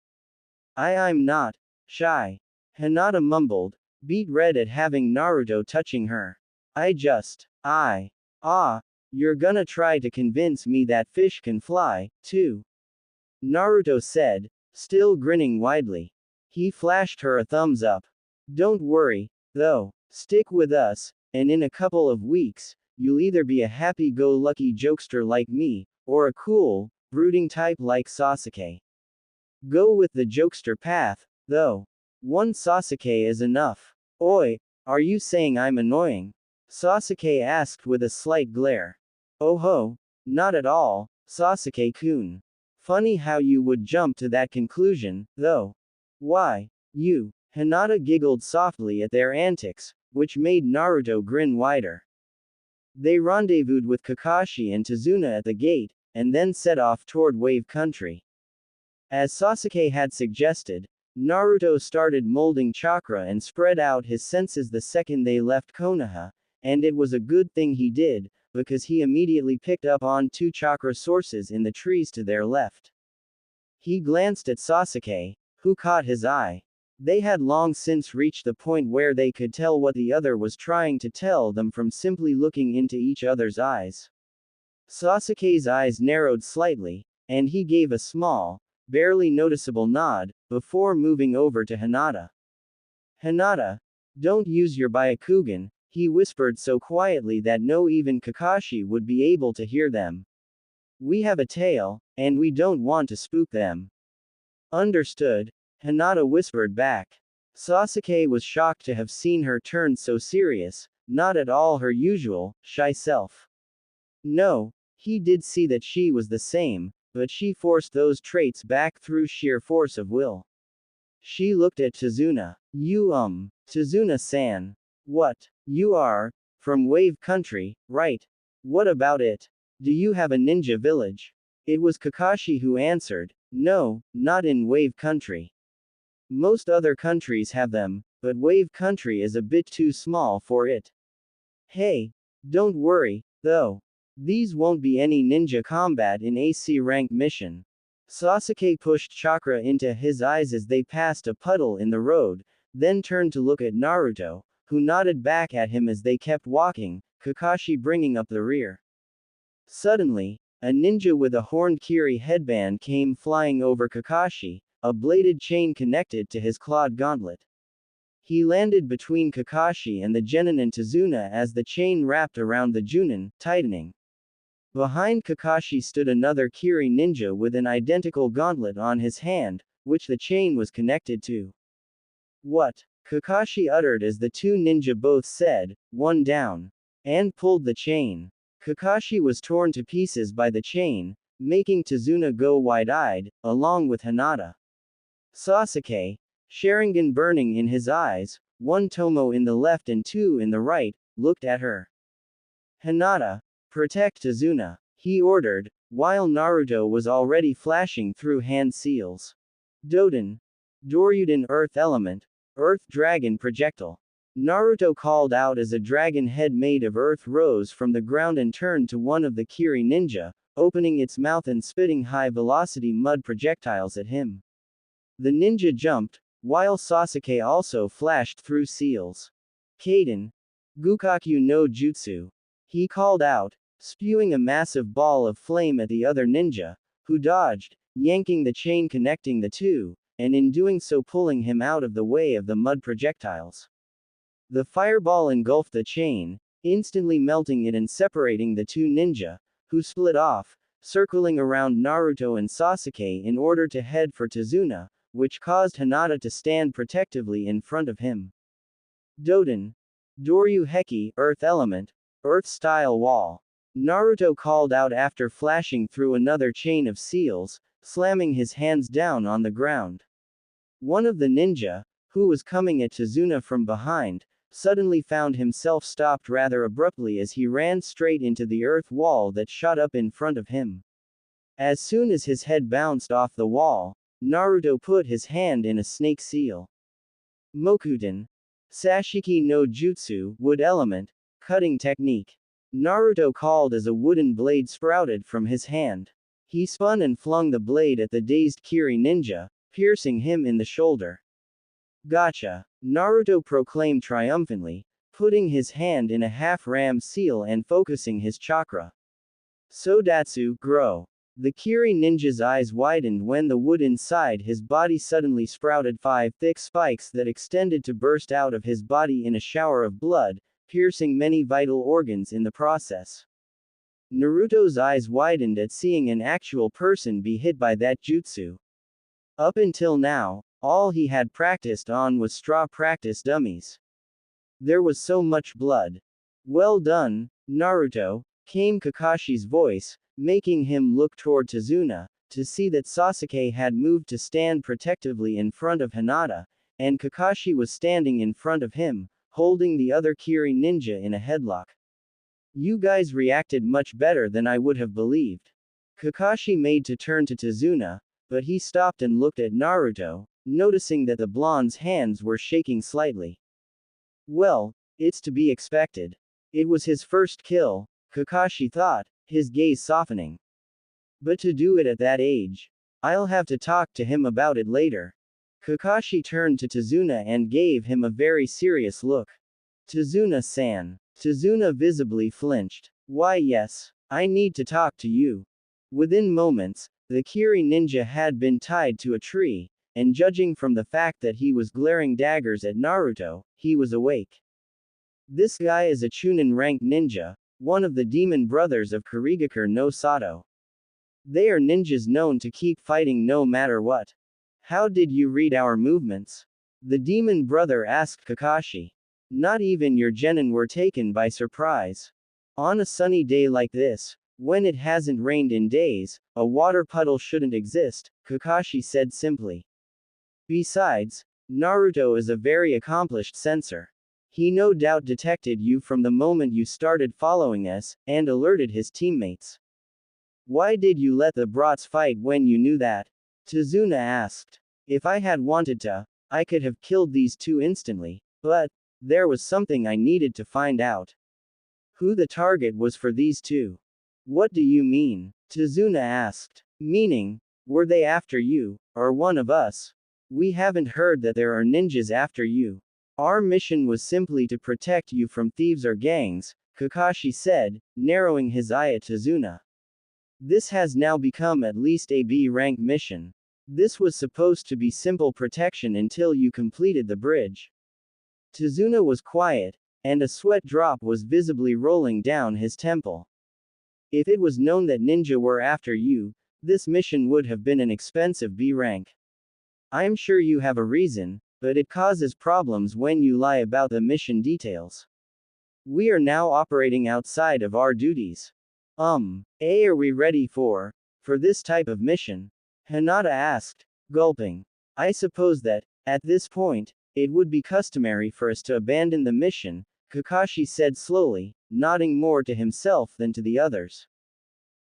I'm not shy. Hinata mumbled, beat red at having Naruto touching her. Ah, you're gonna try to convince me that fish can fly, too. Naruto said, still grinning widely. He flashed her a thumbs up. Don't worry, though, stick with us, and in a couple of weeks, you'll either be a happy-go-lucky jokester like me, or a cool, brooding type like Sasuke. Go with the jokester path, though. One Sasuke is enough. Oi, are you saying I'm annoying? Sasuke asked with a slight glare. Oh ho, not at all, Sasuke-kun. Funny how you would jump to that conclusion, though. Why, you. Hinata giggled softly at their antics, which made Naruto grin wider. They rendezvoused with Kakashi and Tazuna at the gate, and then set off toward Wave Country. As Sasuke had suggested, Naruto started molding chakra and spread out his senses the second they left Konoha, and it was a good thing he did, because he immediately picked up on 2 chakra sources in the trees to their left. He glanced at Sasuke, who caught his eye. They had long since reached the point where they could tell what the other was trying to tell them from simply looking into each other's eyes. Sasuke's eyes narrowed slightly, and he gave a small, barely noticeable nod, before moving over to Hinata. Hinata, don't use your Byakugan, he whispered so quietly that no even Kakashi would be able to hear them. We have a tail, and we don't want to spook them. Understood, Hinata whispered back. Sasuke was shocked to have seen her turn so serious, not at all her usual, shy self. No, he did see that she was the same, but she forced those traits back through sheer force of will. She looked at Tazuna. Tazuna-san. What? You are, from Wave Country, right? What about it? Do you have a ninja village? It was Kakashi who answered, no, not in Wave Country. Most other countries have them, but Wave Country is a bit too small for it. Hey, don't worry, though. These won't be any ninja combat in AC rank mission. Sasuke pushed chakra into his eyes as they passed a puddle in the road, then turned to look at Naruto, who nodded back at him as they kept walking, Kakashi bringing up the rear. Suddenly, a ninja with a horned Kiri headband came flying over Kakashi, a bladed chain connected to his clawed gauntlet. He landed between Kakashi and the Genin and Tazuna as the chain wrapped around the Junin, tightening. Behind Kakashi stood another Kiri ninja with an identical gauntlet on his hand, which the chain was connected to. What? Kakashi uttered as the 2 ninja both said, one down, and pulled the chain. Kakashi was torn to pieces by the chain, making Tazuna go wide-eyed, along with Hinata. Sasuke, Sharingan burning in his eyes, 1 tomo in the left and 2 in the right, looked at her. Hinata, protect Tazuna, he ordered, while Naruto was already flashing through hand seals. Doden. Doryuden Earth Element. Earth Dragon Projectile. Naruto called out as a dragon head made of earth rose from the ground and turned to one of the Kiri ninja, opening its mouth and spitting high-velocity mud projectiles at him. The ninja jumped, while Sasuke also flashed through seals. Kaden. Gukakyu no Jutsu. He called out, spewing a massive ball of flame at the other ninja, who dodged, yanking the chain connecting the 2, and in doing so pulling him out of the way of the mud projectiles. The fireball engulfed the chain, instantly melting it and separating the 2 ninja, who split off, circling around Naruto and Sasuke in order to head for Tazuna, which caused Hinata to stand protectively in front of him. Doden. Doryu Heki, Earth Element, Earth-style wall. Naruto called out after flashing through another chain of seals, slamming his hands down on the ground. One of the ninja, who was coming at Tazuna from behind, suddenly found himself stopped rather abruptly as he ran straight into the earth wall that shot up in front of him. As soon as his head bounced off the wall, Naruto put his hand in a snake seal. Mokuten. Sashiki no Jutsu, wood element, cutting technique. Naruto called as a wooden blade sprouted from his hand. He spun and flung the blade at the dazed Kiri ninja, piercing him in the shoulder. Gotcha! Naruto proclaimed triumphantly, putting his hand in a half-ram seal and focusing his chakra. Sodatsu, grow. The Kiri ninja's eyes widened when the wood inside his body suddenly sprouted 5 thick spikes that extended to burst out of his body in a shower of blood, piercing many vital organs in the process. Naruto's eyes widened at seeing an actual person be hit by that jutsu. Up until now, all he had practiced on was straw practice dummies. There was so much blood. Well done, Naruto, came Kakashi's voice, making him look toward Tazuna, to see that Sasuke had moved to stand protectively in front of Hinata, and Kakashi was standing in front of him, holding the other Kiri ninja in a headlock. You guys reacted much better than I would have believed. Kakashi made to turn to Tazuna, but he stopped and looked at Naruto, noticing that the blonde's hands were shaking slightly. Well, it's to be expected. It was his first kill, Kakashi thought, his gaze softening. But to do it at that age, I'll have to talk to him about it later. Kakashi turned to Tazuna and gave him a very serious look. Tazuna-san. Tazuna visibly flinched. Why yes, I need to talk to you. Within moments, the Kiri ninja had been tied to a tree, and judging from the fact that he was glaring daggers at Naruto, he was awake. This guy is a Chunin rank ninja, one of the demon brothers of Kurigakure no Sato. They are ninjas known to keep fighting no matter what. How did you read our movements? The demon brother asked Kakashi. Not even your genin were taken by surprise. On a sunny day like this, when it hasn't rained in days, a water puddle shouldn't exist, Kakashi said simply. Besides, Naruto is a very accomplished censor. He no doubt detected you from the moment you started following us, and alerted his teammates. Why did you let the brats fight when you knew that? Tazuna asked. If I had wanted to, I could have killed these two instantly, but there was something I needed to find out. Who the target was for these two? What do you mean? Tazuna asked. Meaning, were they after you, or one of us? We haven't heard that there are ninjas after you. Our mission was simply to protect you from thieves or gangs, Kakashi said, narrowing his eye at Tazuna. This has now become at least a B-rank mission. This was supposed to be simple protection until you completed the bridge. Tazuna was quiet, and a sweat drop was visibly rolling down his temple. If it was known that ninja were after you, this mission would have been an expensive B rank. I'm sure you have a reason, but it causes problems when you lie about the mission details. We are now operating outside of our duties. Are we ready for this type of mission? Hinata asked, gulping. I suppose that, at this point, it would be customary for us to abandon the mission, Kakashi said slowly, nodding more to himself than to the others.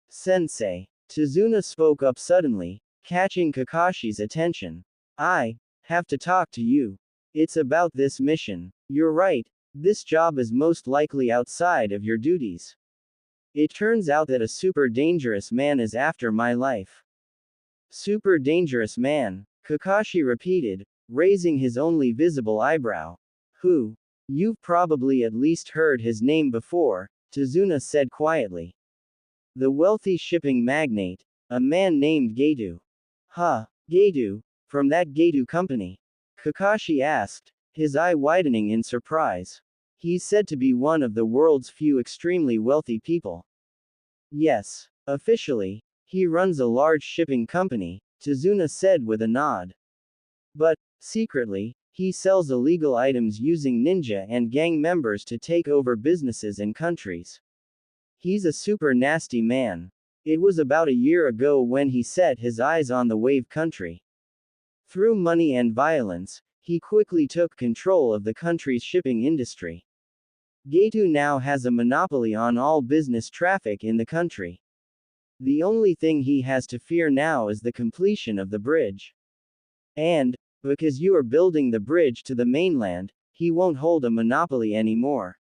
Sensei. Tazuna spoke up suddenly, catching Kakashi's attention. I have to talk to you. It's about this mission. You're right, this job is most likely outside of your duties. It turns out that a super dangerous man is after my life. Super dangerous man, Kakashi repeated, raising his only visible eyebrow. Who? You've probably at least heard his name before, Tazuna said quietly. The wealthy shipping magnate, a man named Geitu. Huh, Geitu, from that Geitu company? Kakashi asked, his eye widening in surprise. He's said to be one of the world's few extremely wealthy people. Yes, officially, he runs a large shipping company, Tazuna said with a nod. But, secretly, he sells illegal items using ninja and gang members to take over businesses and countries. He's a super nasty man. It was about a year ago when he set his eyes on the Wave country. Through money and violence, he quickly took control of the country's shipping industry. Geitu now has a monopoly on all business traffic in the country. The only thing he has to fear now is the completion of the bridge. And, because you are building the bridge to the mainland, he won't hold a monopoly anymore.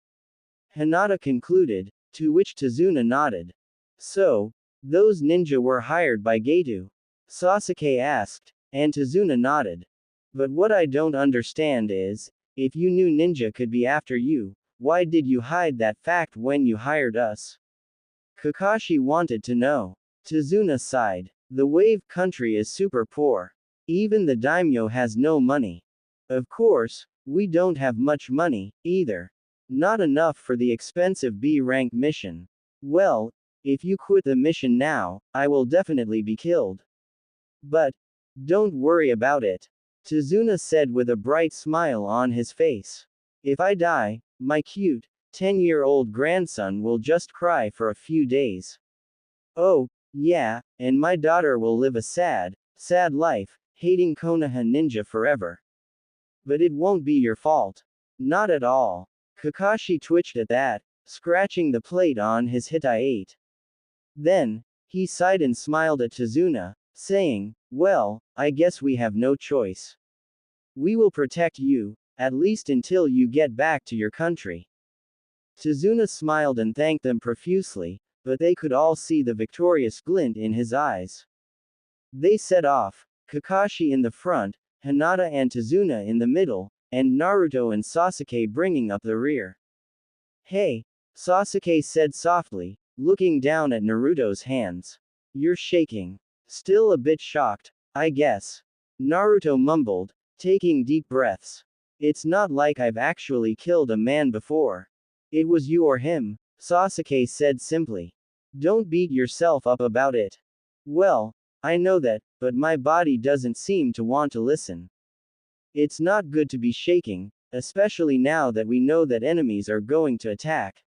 Hinata concluded, to which Tazuna nodded. So, those ninja were hired by Gato? Sasuke asked, and Tazuna nodded. But what I don't understand is, if you knew ninja could be after you, why did you hide that fact when you hired us? Kakashi wanted to know. Tazuna sighed. The wave country is super poor. Even the daimyo has no money. Of course, we don't have much money, either. Not enough for the expensive B-rank mission. Well, if you quit the mission now, I will definitely be killed. But, don't worry about it. Tazuna said with a bright smile on his face. If I die, my cute, 10-year-old grandson will just cry for a few days. Oh, yeah, and my daughter will live a sad, sad life, hating Konoha Ninja forever. But it won't be your fault. Not at all. Kakashi twitched at that, scratching the plate on his Hitai-8. Then, he sighed and smiled at Tazuna, saying, well, I guess we have no choice. We will protect you, at least until you get back to your country. Tazuna smiled and thanked them profusely, but they could all see the victorious glint in his eyes. They set off, Kakashi in the front, Hinata and Tazuna in the middle, and Naruto and Sasuke bringing up the rear. Hey, Sasuke said softly, looking down at Naruto's hands. You're shaking. Still a bit shocked, I guess. Naruto mumbled, taking deep breaths. It's not like I've actually killed a man before. It was you or him, Sasuke said simply. Don't beat yourself up about it. Well, I know that, but my body doesn't seem to want to listen. It's not good to be shaking, especially now that we know that enemies are going to attack.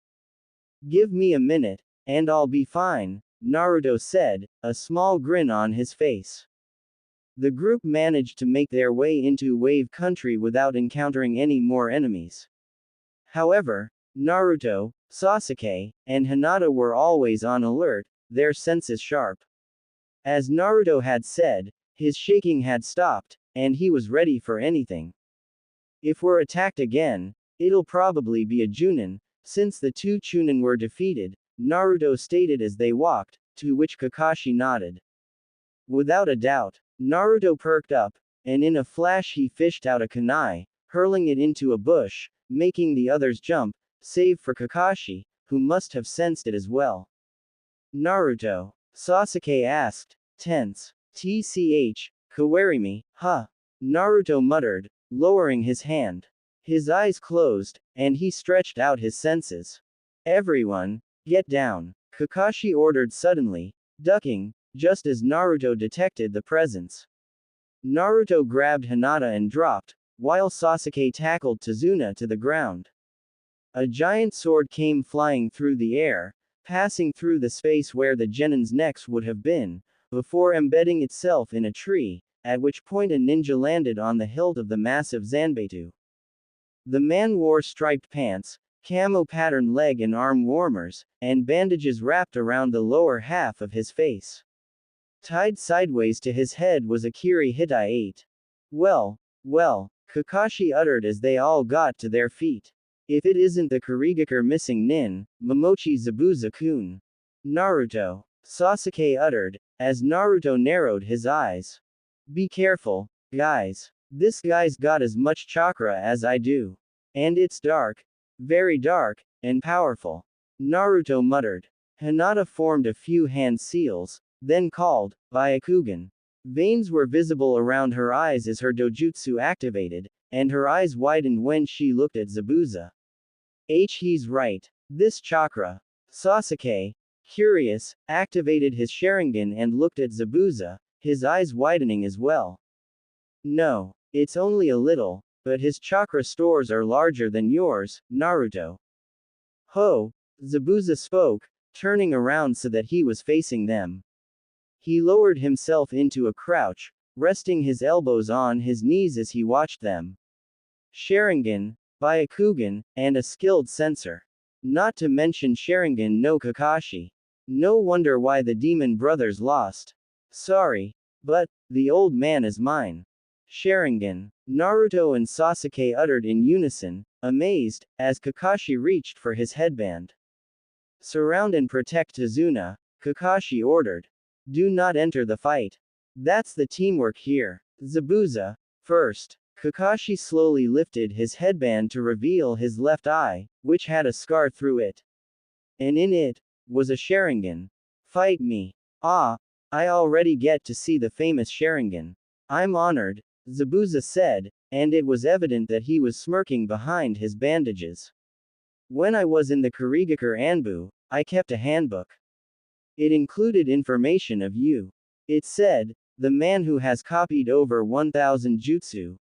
Give me a minute, and I'll be fine, Naruto said, a small grin on his face. The group managed to make their way into Wave Country without encountering any more enemies. However, Naruto, Sasuke, and Hinata were always on alert, their senses sharp. As Naruto had said, his shaking had stopped, and he was ready for anything. If we're attacked again, it'll probably be a Junin, since the two Chunin were defeated, Naruto stated as they walked, to which Kakashi nodded. Without a doubt, Naruto perked up, and in a flash he fished out a kunai, hurling it into a bush, making the others jump, save for Kakashi, who must have sensed it as well. Naruto, Sasuke asked, tense. TCH, Kawarimi, huh? Naruto muttered, lowering his hand. His eyes closed, and he stretched out his senses. Everyone, get down, Kakashi ordered suddenly, ducking, just as Naruto detected the presence. Naruto grabbed Hinata and dropped, while Sasuke tackled Tazuna to the ground. A giant sword came flying through the air, passing through the space where the Genin's necks would have been, before embedding itself in a tree, at which point a ninja landed on the hilt of the massive Zanbeitu. The man wore striped pants, camo pattern leg and arm warmers, and bandages wrapped around the lower half of his face. Tied sideways to his head was a Kiri Hitai-8. Well, Kakashi uttered as they all got to their feet. If it isn't the Kurigakure missing nin, Momochi Zabuza-kun. Naruto, Sasuke uttered, as Naruto narrowed his eyes. Be careful, guys. This guy's got as much chakra as I do. And it's dark. Very dark, and powerful. Naruto muttered. Hinata formed a few hand seals, then called, Byakugan. Veins were visible around her eyes as her dojutsu activated, and her eyes widened when she looked at Zabuza. He's right. This chakra. Sasuke, curious, activated his Sharingan and looked at Zabuza, his eyes widening as well. No, it's only a little, but his chakra stores are larger than yours, Naruto. Ho! Zabuza spoke, turning around so that he was facing them. He lowered himself into a crouch, resting his elbows on his knees as he watched them. Sharingan, Byakugan, and a skilled sensor. Not to mention Sharingan no Kakashi. No wonder why the demon brothers lost. Sorry, but the old man is mine. Sharingan, Naruto and Sasuke uttered in unison, amazed, as Kakashi reached for his headband. Surround and protect Tazuna, Kakashi ordered. Do not enter the fight. That's the teamwork here. Zabuza, first. Kakashi slowly lifted his headband to reveal his left eye, which had a scar through it. And in it was a Sharingan. Fight me. Ah, I already get to see the famous Sharingan. I'm honored, Zabuza said, and it was evident that he was smirking behind his bandages. When I was in the Kurigakure Anbu, I kept a handbook. It included information of you. It said, the man who has copied over 1,000 jutsu.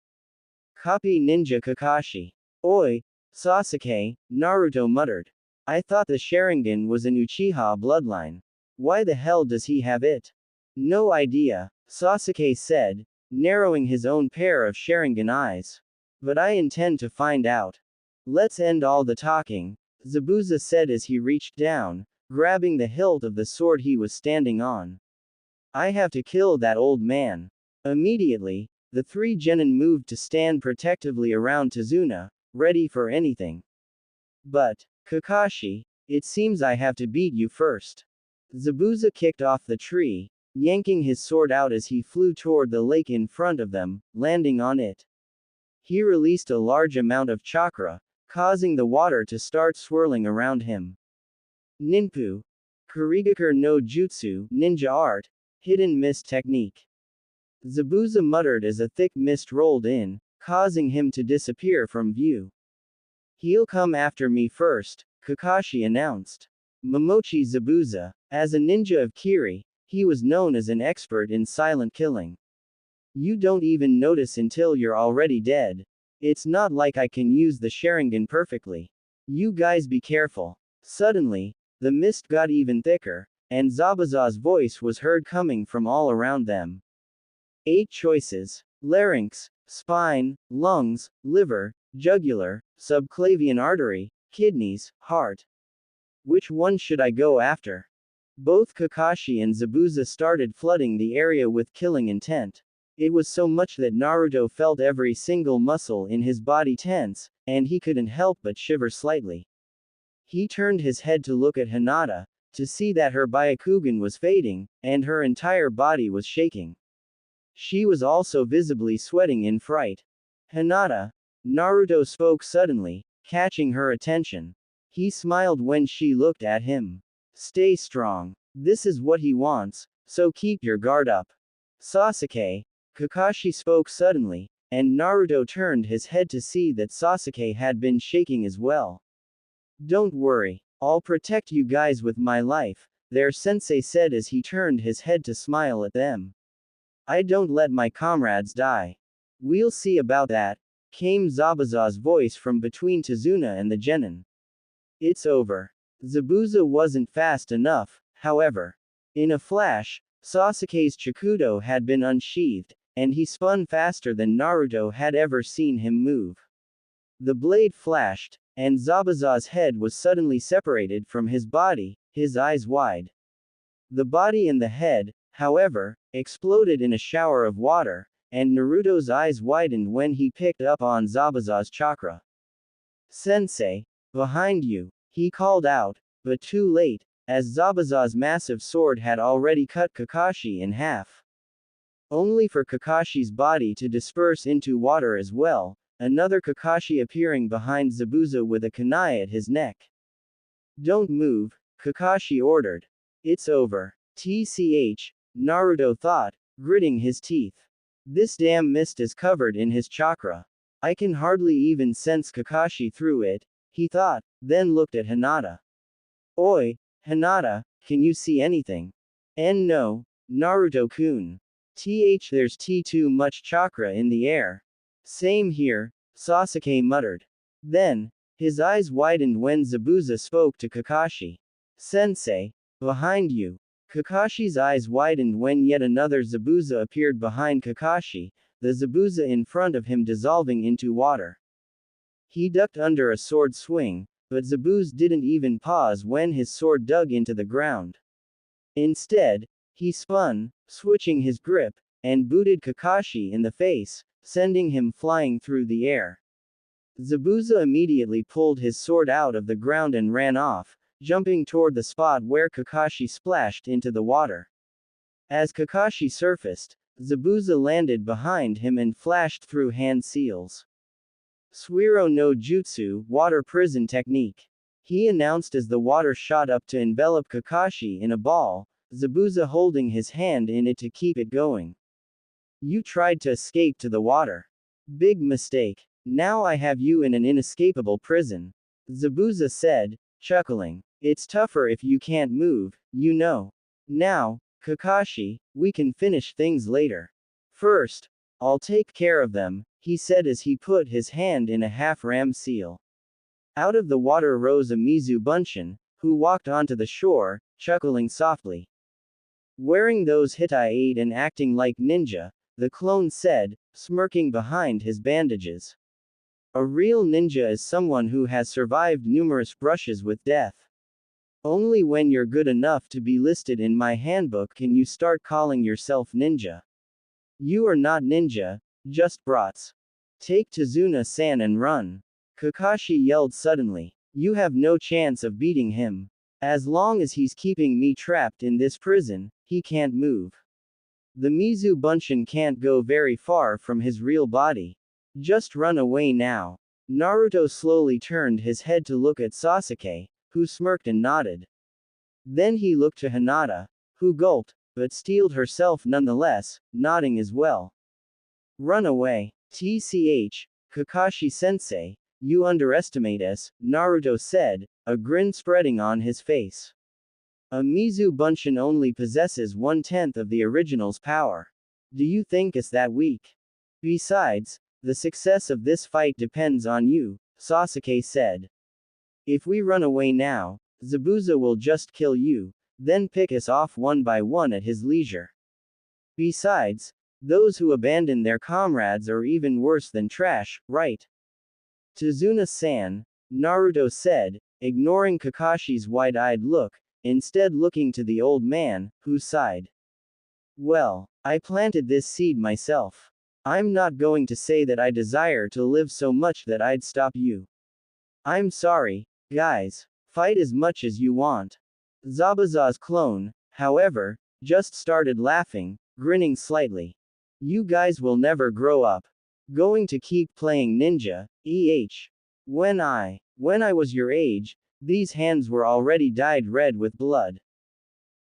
Copy Ninja Kakashi. Oi, Sasuke, Naruto muttered. I thought the Sharingan was an Uchiha bloodline. Why the hell does he have it? No idea, Sasuke said, narrowing his own pair of Sharingan eyes. But I intend to find out. Let's end all the talking, Zabuza said as he reached down, grabbing the hilt of the sword he was standing on. I have to kill that old man. Immediately, the three genin moved to stand protectively around Tazuna, ready for anything. But, Kakashi, it seems I have to beat you first. Zabuza kicked off the tree, yanking his sword out as he flew toward the lake in front of them, landing on it. He released a large amount of chakra, causing the water to start swirling around him. Ninpu. Kurigakure no Jutsu, ninja art, hidden mist technique. Zabuza muttered as a thick mist rolled in, causing him to disappear from view. He'll come after me first, Kakashi announced. Momochi Zabuza. As a ninja of Kiri, he was known as an expert in silent killing. You don't even notice until you're already dead. It's not like I can use the Sharingan perfectly. You guys be careful. Suddenly, the mist got even thicker, and Zabuza's voice was heard coming from all around them. 8 choices: larynx, spine, lungs, liver, jugular, subclavian artery, kidneys, heart. Which one should I go after? Both Kakashi and Zabuza started flooding the area with killing intent. It was so much that Naruto felt every single muscle in his body tense, and he couldn't help but shiver slightly. He turned his head to look at Hinata, to see that her Byakugan was fading, and her entire body was shaking. She was also visibly sweating in fright. Hinata. Naruto spoke suddenly, catching her attention. He smiled when she looked at him. Stay strong. This is what he wants, so keep your guard up. Sasuke. Kakashi spoke suddenly, and Naruto turned his head to see that Sasuke had been shaking as well. Don't worry, I'll protect you guys with my life, their sensei said as he turned his head to smile at them. I don't let my comrades die. We'll see about that, came Zabuza's voice from between Tazuna and the genin. It's over. Zabuza wasn't fast enough, however. In a flash, Sasuke's Chikudo had been unsheathed, and he spun faster than Naruto had ever seen him move. The blade flashed, and Zabuza's head was suddenly separated from his body, his eyes wide. The body and the head, however, exploded in a shower of water, and Naruto's eyes widened when he picked up on Zabuza's chakra. Sensei, behind you, he called out, but too late, as Zabuza's massive sword had already cut Kakashi in half. Only for Kakashi's body to disperse into water as well, another Kakashi appearing behind Zabuza with a kunai at his neck. Don't move, Kakashi ordered. It's over. TCH, Naruto thought, gritting his teeth. This damn mist is covered in his chakra. I can hardly even sense Kakashi through it, he thought, then looked at Hinata. Oi, Hinata, can you see anything? No, Naruto-kun. There's too much chakra in the air. Same here, Sasuke muttered. Then, his eyes widened when Zabuza spoke to Kakashi. Sensei, behind you. Kakashi's eyes widened when yet another Zabuza appeared behind Kakashi, the Zabuza in front of him dissolving into water. He ducked under a sword swing, but Zabuza didn't even pause when his sword dug into the ground. Instead, he spun, switching his grip, and booted Kakashi in the face, sending him flying through the air. Zabuza immediately pulled his sword out of the ground and ran off, jumping toward the spot where Kakashi splashed into the water. As Kakashi surfaced, Zabuza landed behind him and flashed through hand seals. Suiro no Jutsu, water prison technique. He announced as the water shot up to envelop Kakashi in a ball, Zabuza holding his hand in it to keep it going. You tried to escape to the water. Big mistake. Now I have you in an inescapable prison. Zabuza said, chuckling. It's tougher if you can't move, you know. Now, Kakashi, we can finish things later. First, I'll take care of them, he said as he put his hand in a half-ram seal. Out of the water rose a Mizu Bunshin, who walked onto the shore, chuckling softly. Wearing those Hitai and acting like ninja, the clone said, smirking behind his bandages. A real ninja is someone who has survived numerous brushes with death. Only when you're good enough to be listed in my handbook can you start calling yourself ninja. You are not ninja, just brats. Take Tazuna-san and run. Kakashi yelled suddenly. You have no chance of beating him. As long as he's keeping me trapped in this prison, he can't move. The Mizu Bunshin can't go very far from his real body. Just run away now. Naruto slowly turned his head to look at Sasuke, who smirked and nodded. Then he looked to Hinata, who gulped, but steeled herself nonetheless, nodding as well. Run away. TCH, Kakashi-sensei, you underestimate us, Naruto said, a grin spreading on his face. A Mizu Bunshin only possesses 1/10 of the original's power. Do you think it's that weak? Besides, the success of this fight depends on you, Sasuke said. If we run away now, Zabuza will just kill you, then pick us off one by one at his leisure. Besides, those who abandon their comrades are even worse than trash, right? Tazuna-san, Naruto said, ignoring Kakashi's wide-eyed look, instead looking to the old man, who sighed. Well, I planted this seed myself. I'm not going to say that I desire to live so much that I'd stop you. I'm sorry, guys. Fight as much as you want. Zabuza's clone, however, just started laughing, grinning slightly. You guys will never grow up. Going to keep playing ninja, When I was your age, these hands were already dyed red with blood.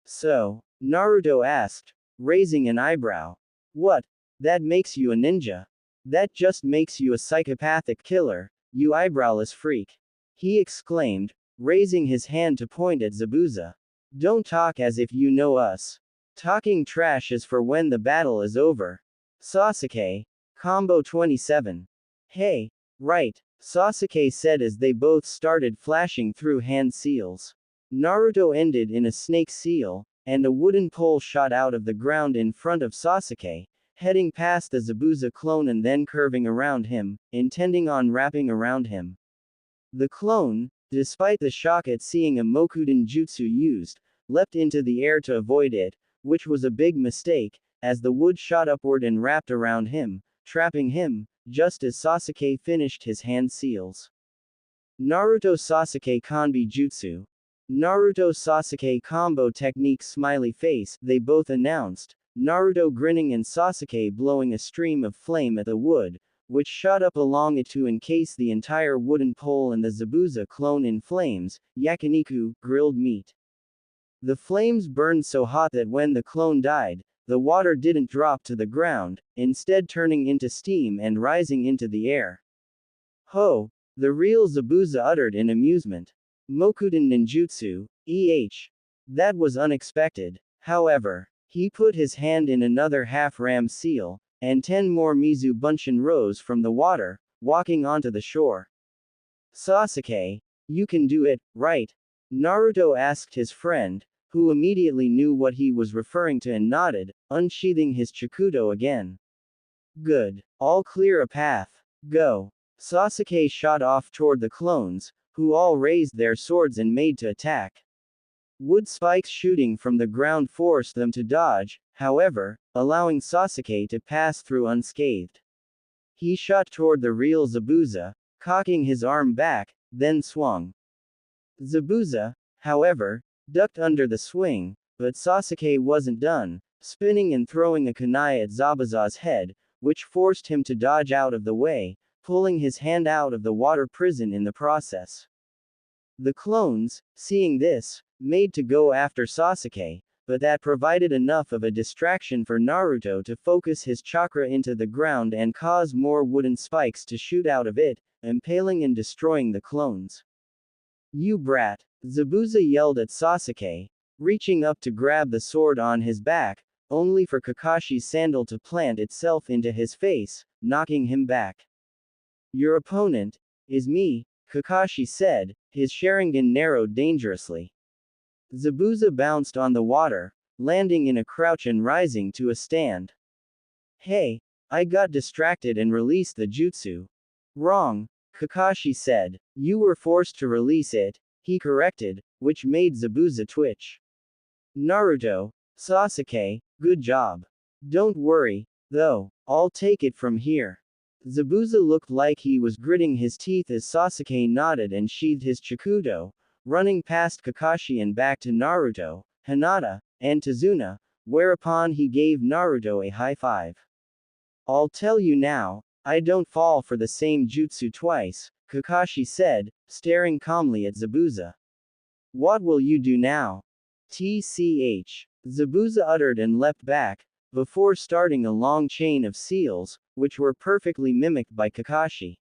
So, Naruto asked, raising an eyebrow. What? That makes you a ninja? That just makes you a psychopathic killer, you eyebrowless freak. He exclaimed, raising his hand to point at Zabuza. Don't talk as if you know us. Talking trash is for when the battle is over. Sasuke, Combo 27. Hey, right, Sasuke said as they both started flashing through hand seals. Naruto ended in a snake seal, and a wooden pole shot out of the ground in front of Sasuke, heading past the Zabuza clone and then curving around him, intending on wrapping around him. The clone, despite the shock at seeing a Mokuden jutsu used, leapt into the air to avoid it, which was a big mistake, as the wood shot upward and wrapped around him, trapping him, just as Sasuke finished his hand seals. Naruto Sasuke Kanbi Jutsu. Naruto Sasuke combo technique smiley face, they both announced, Naruto grinning and Sasuke blowing a stream of flame at the wood, which shot up along it to encase the entire wooden pole and the Zabuza clone in flames, yakiniku, grilled meat. The flames burned so hot that when the clone died, the water didn't drop to the ground, instead turning into steam and rising into the air. Ho! The real Zabuza uttered in amusement. Mokuden ninjutsu, That was unexpected. However, he put his hand in another half-ram seal, and 10 more Mizu Bunshin rose from the water, walking onto the shore. Sasuke, you can do it, right? Naruto asked his friend, who immediately knew what he was referring to and nodded, unsheathing his Chikuto again. Good. All clear a path. Go. Sasuke shot off toward the clones, who all raised their swords and made to attack. Wood spikes shooting from the ground forced them to dodge, however, allowing Sasuke to pass through unscathed. He shot toward the real Zabuza, cocking his arm back, then swung. Zabuza, however, ducked under the swing, but Sasuke wasn't done, spinning and throwing a kunai at Zabuza's head, which forced him to dodge out of the way, pulling his hand out of the water prison in the process. The clones, seeing this, made to go after Sasuke, but that provided enough of a distraction for Naruto to focus his chakra into the ground and cause more wooden spikes to shoot out of it, impaling and destroying the clones. "You brat!" Zabuza yelled at Sasuke, reaching up to grab the sword on his back, only for Kakashi's sandal to plant itself into his face, knocking him back. "Your opponent is me," Kakashi said, his Sharingan narrowed dangerously. Zabuza bounced on the water, landing in a crouch and rising to a stand. "Hey, I got distracted and released the jutsu." "Wrong," Kakashi said. "You were forced to release it," he corrected, which made Zabuza twitch. "Naruto, Sasuke, good job. Don't worry, though, I'll take it from here." Zabuza looked like he was gritting his teeth as Sasuke nodded and sheathed his Chikudo, running past Kakashi and back to Naruto, Hinata, and Tazuna, whereupon he gave Naruto a high five. "I'll tell you now, I don't fall for the same jutsu twice," Kakashi said, staring calmly at Zabuza. "What will you do now?" "Tch." Zabuza uttered and leapt back, before starting a long chain of seals, which were perfectly mimicked by Kakashi.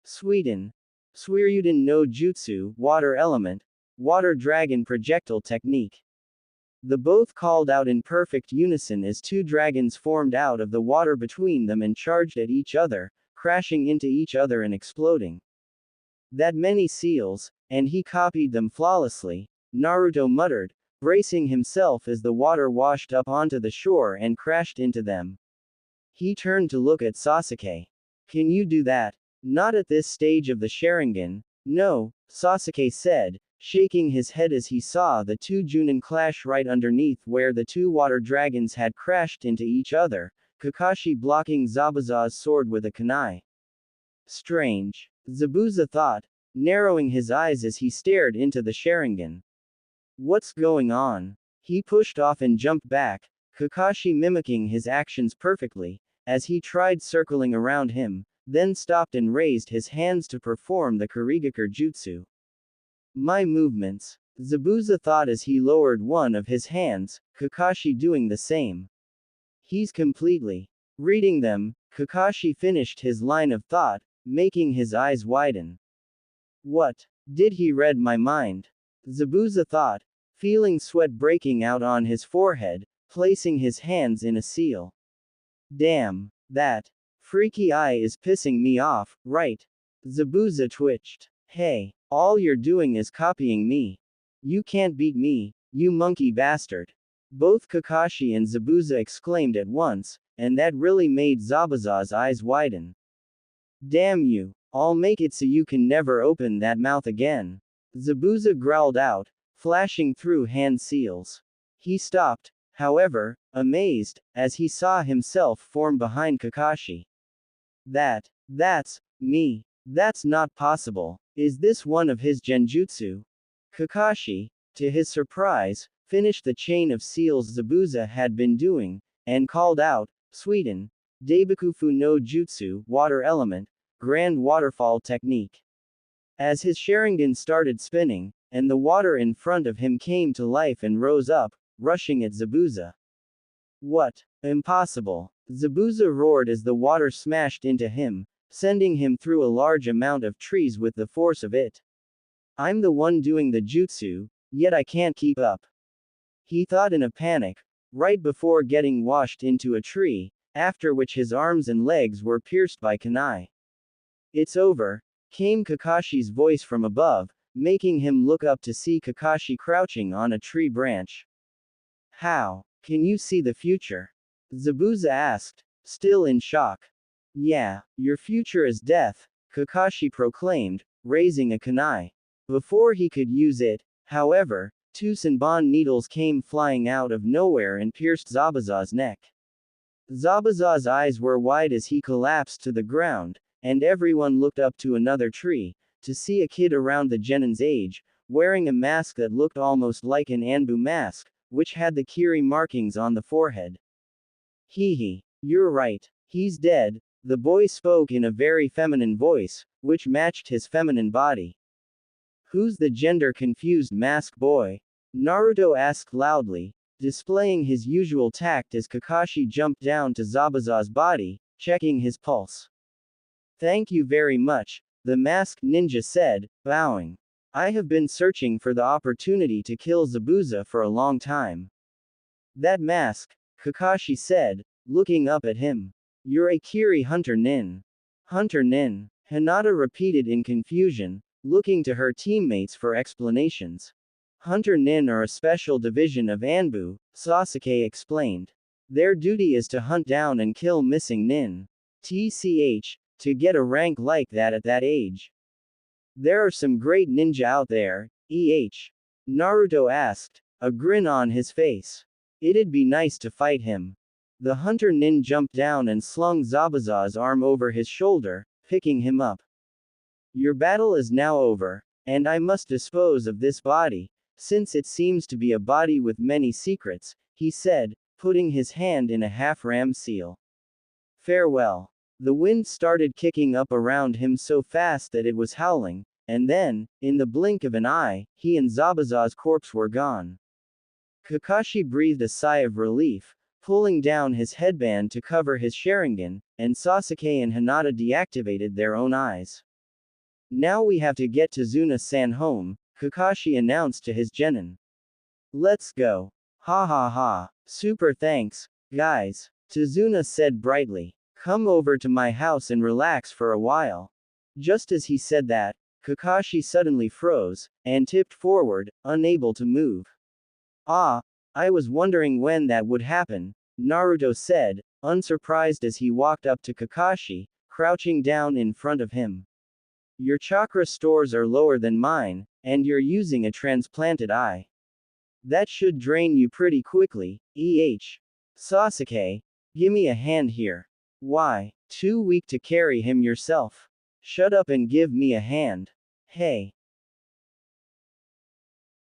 Suiryuden no Jutsu, Water Element, Water Dragon Projectile Technique. The both called out in perfect unison as two dragons formed out of the water between them and charged at each other, crashing into each other and exploding. "That many seals, and he copied them flawlessly," Naruto muttered, bracing himself as the water washed up onto the shore and crashed into them. He turned to look at Sasuke. "Can you do that?" "Not at this stage of the Sharingan, no," Sasuke said, shaking his head as he saw the two Junin clash right underneath where the two water dragons had crashed into each other, Kakashi blocking Zabuza's sword with a kunai. "Strange," Zabuza thought, narrowing his eyes as he stared into the Sharingan. "What's going on?" He pushed off and jumped back, Kakashi mimicking his actions perfectly, as he tried circling around him, then stopped and raised his hands to perform the Kurigakure Jutsu. "My movements," Zabuza thought as he lowered one of his hands, Kakashi doing the same. "He's completely reading them," Kakashi finished his line of thought, making his eyes widen. "What? Did he read my mind?" Zabuza thought, feeling sweat breaking out on his forehead, placing his hands in a seal. "Damn, that freaky eye is pissing me off, right?" Zabuza twitched. "Hey, all you're doing is copying me. You can't beat me, you monkey bastard." Both Kakashi and Zabuza exclaimed at once, and that really made Zabuza's eyes widen. "Damn you, I'll make it so you can never open that mouth again," Zabuza growled out, flashing through hand seals. He stopped, however, amazed, as he saw himself form behind Kakashi. That's me. That's not possible. Is this one of his genjutsu?" Kakashi, to his surprise, finished the chain of seals Zabuza had been doing, and called out, "Suiden, Daibakufu no Jutsu, Water Element, Grand Waterfall Technique." As his Sharingan started spinning, and the water in front of him came to life and rose up, rushing at Zabuza. "What? Impossible!" Zabuza roared as the water smashed into him, sending him through a large amount of trees with the force of it. "I'm the one doing the jutsu, yet I can't keep up," he thought in a panic, right before getting washed into a tree, after which his arms and legs were pierced by kunai. "It's over," came Kakashi's voice from above, making him look up to see Kakashi crouching on a tree branch. "How can you see the future?" Zabuza asked, still in shock. "Yeah, your future is death," Kakashi proclaimed, raising a kunai. Before he could use it, however, two Senbon needles came flying out of nowhere and pierced Zabuza's neck. Zabuza's eyes were wide as he collapsed to the ground, and everyone looked up to another tree, to see a kid around the Genin's age, wearing a mask that looked almost like an Anbu mask, which had the Kiri markings on the forehead. Hee, you're right. He's dead, the boy spoke in a very feminine voice, which matched his feminine body. Who's the gender-confused mask boy? Naruto asked loudly, displaying his usual tact as Kakashi jumped down to Zabuza's body, checking his pulse. Thank you very much, the masked ninja said, bowing. I have been searching for the opportunity to kill Zabuza for a long time. That mask, Kakashi said, looking up at him. You're a Kiri hunter nin. Hunter nin, Hinata repeated in confusion, looking to her teammates for explanations. Hunter nin are a special division of Anbu, Sasuke explained. Their duty is to hunt down and kill missing nin. TCH, to get a rank like that at that age. There are some great ninja out there, Naruto asked, a grin on his face. It'd be nice to fight him. The hunter nin jumped down and slung Zabuza's arm over his shoulder, picking him up. Your battle is now over, and I must dispose of this body, since it seems to be a body with many secrets, he said, putting his hand in a half-ram seal. Farewell. The wind started kicking up around him so fast that it was howling, and then, in the blink of an eye, he and Zabuza's corpse were gone. Kakashi breathed a sigh of relief, pulling down his headband to cover his Sharingan, and Sasuke and Hinata deactivated their own eyes. Now we have to get to Zuna-san home, Kakashi announced to his genin. Let's go. Ha ha ha. Super thanks, guys. Tazuna said brightly. Come over to my house and relax for a while. Just as he said that, Kakashi suddenly froze, and tipped forward, unable to move. Ah, I was wondering when that would happen, Naruto said, unsurprised as he walked up to Kakashi, crouching down in front of him. Your chakra stores are lower than mine, and you're using a transplanted eye. That should drain you pretty quickly, Sasuke, gimme a hand here. Why, too weak to carry him yourself? Shut up and give me a hand. Hey.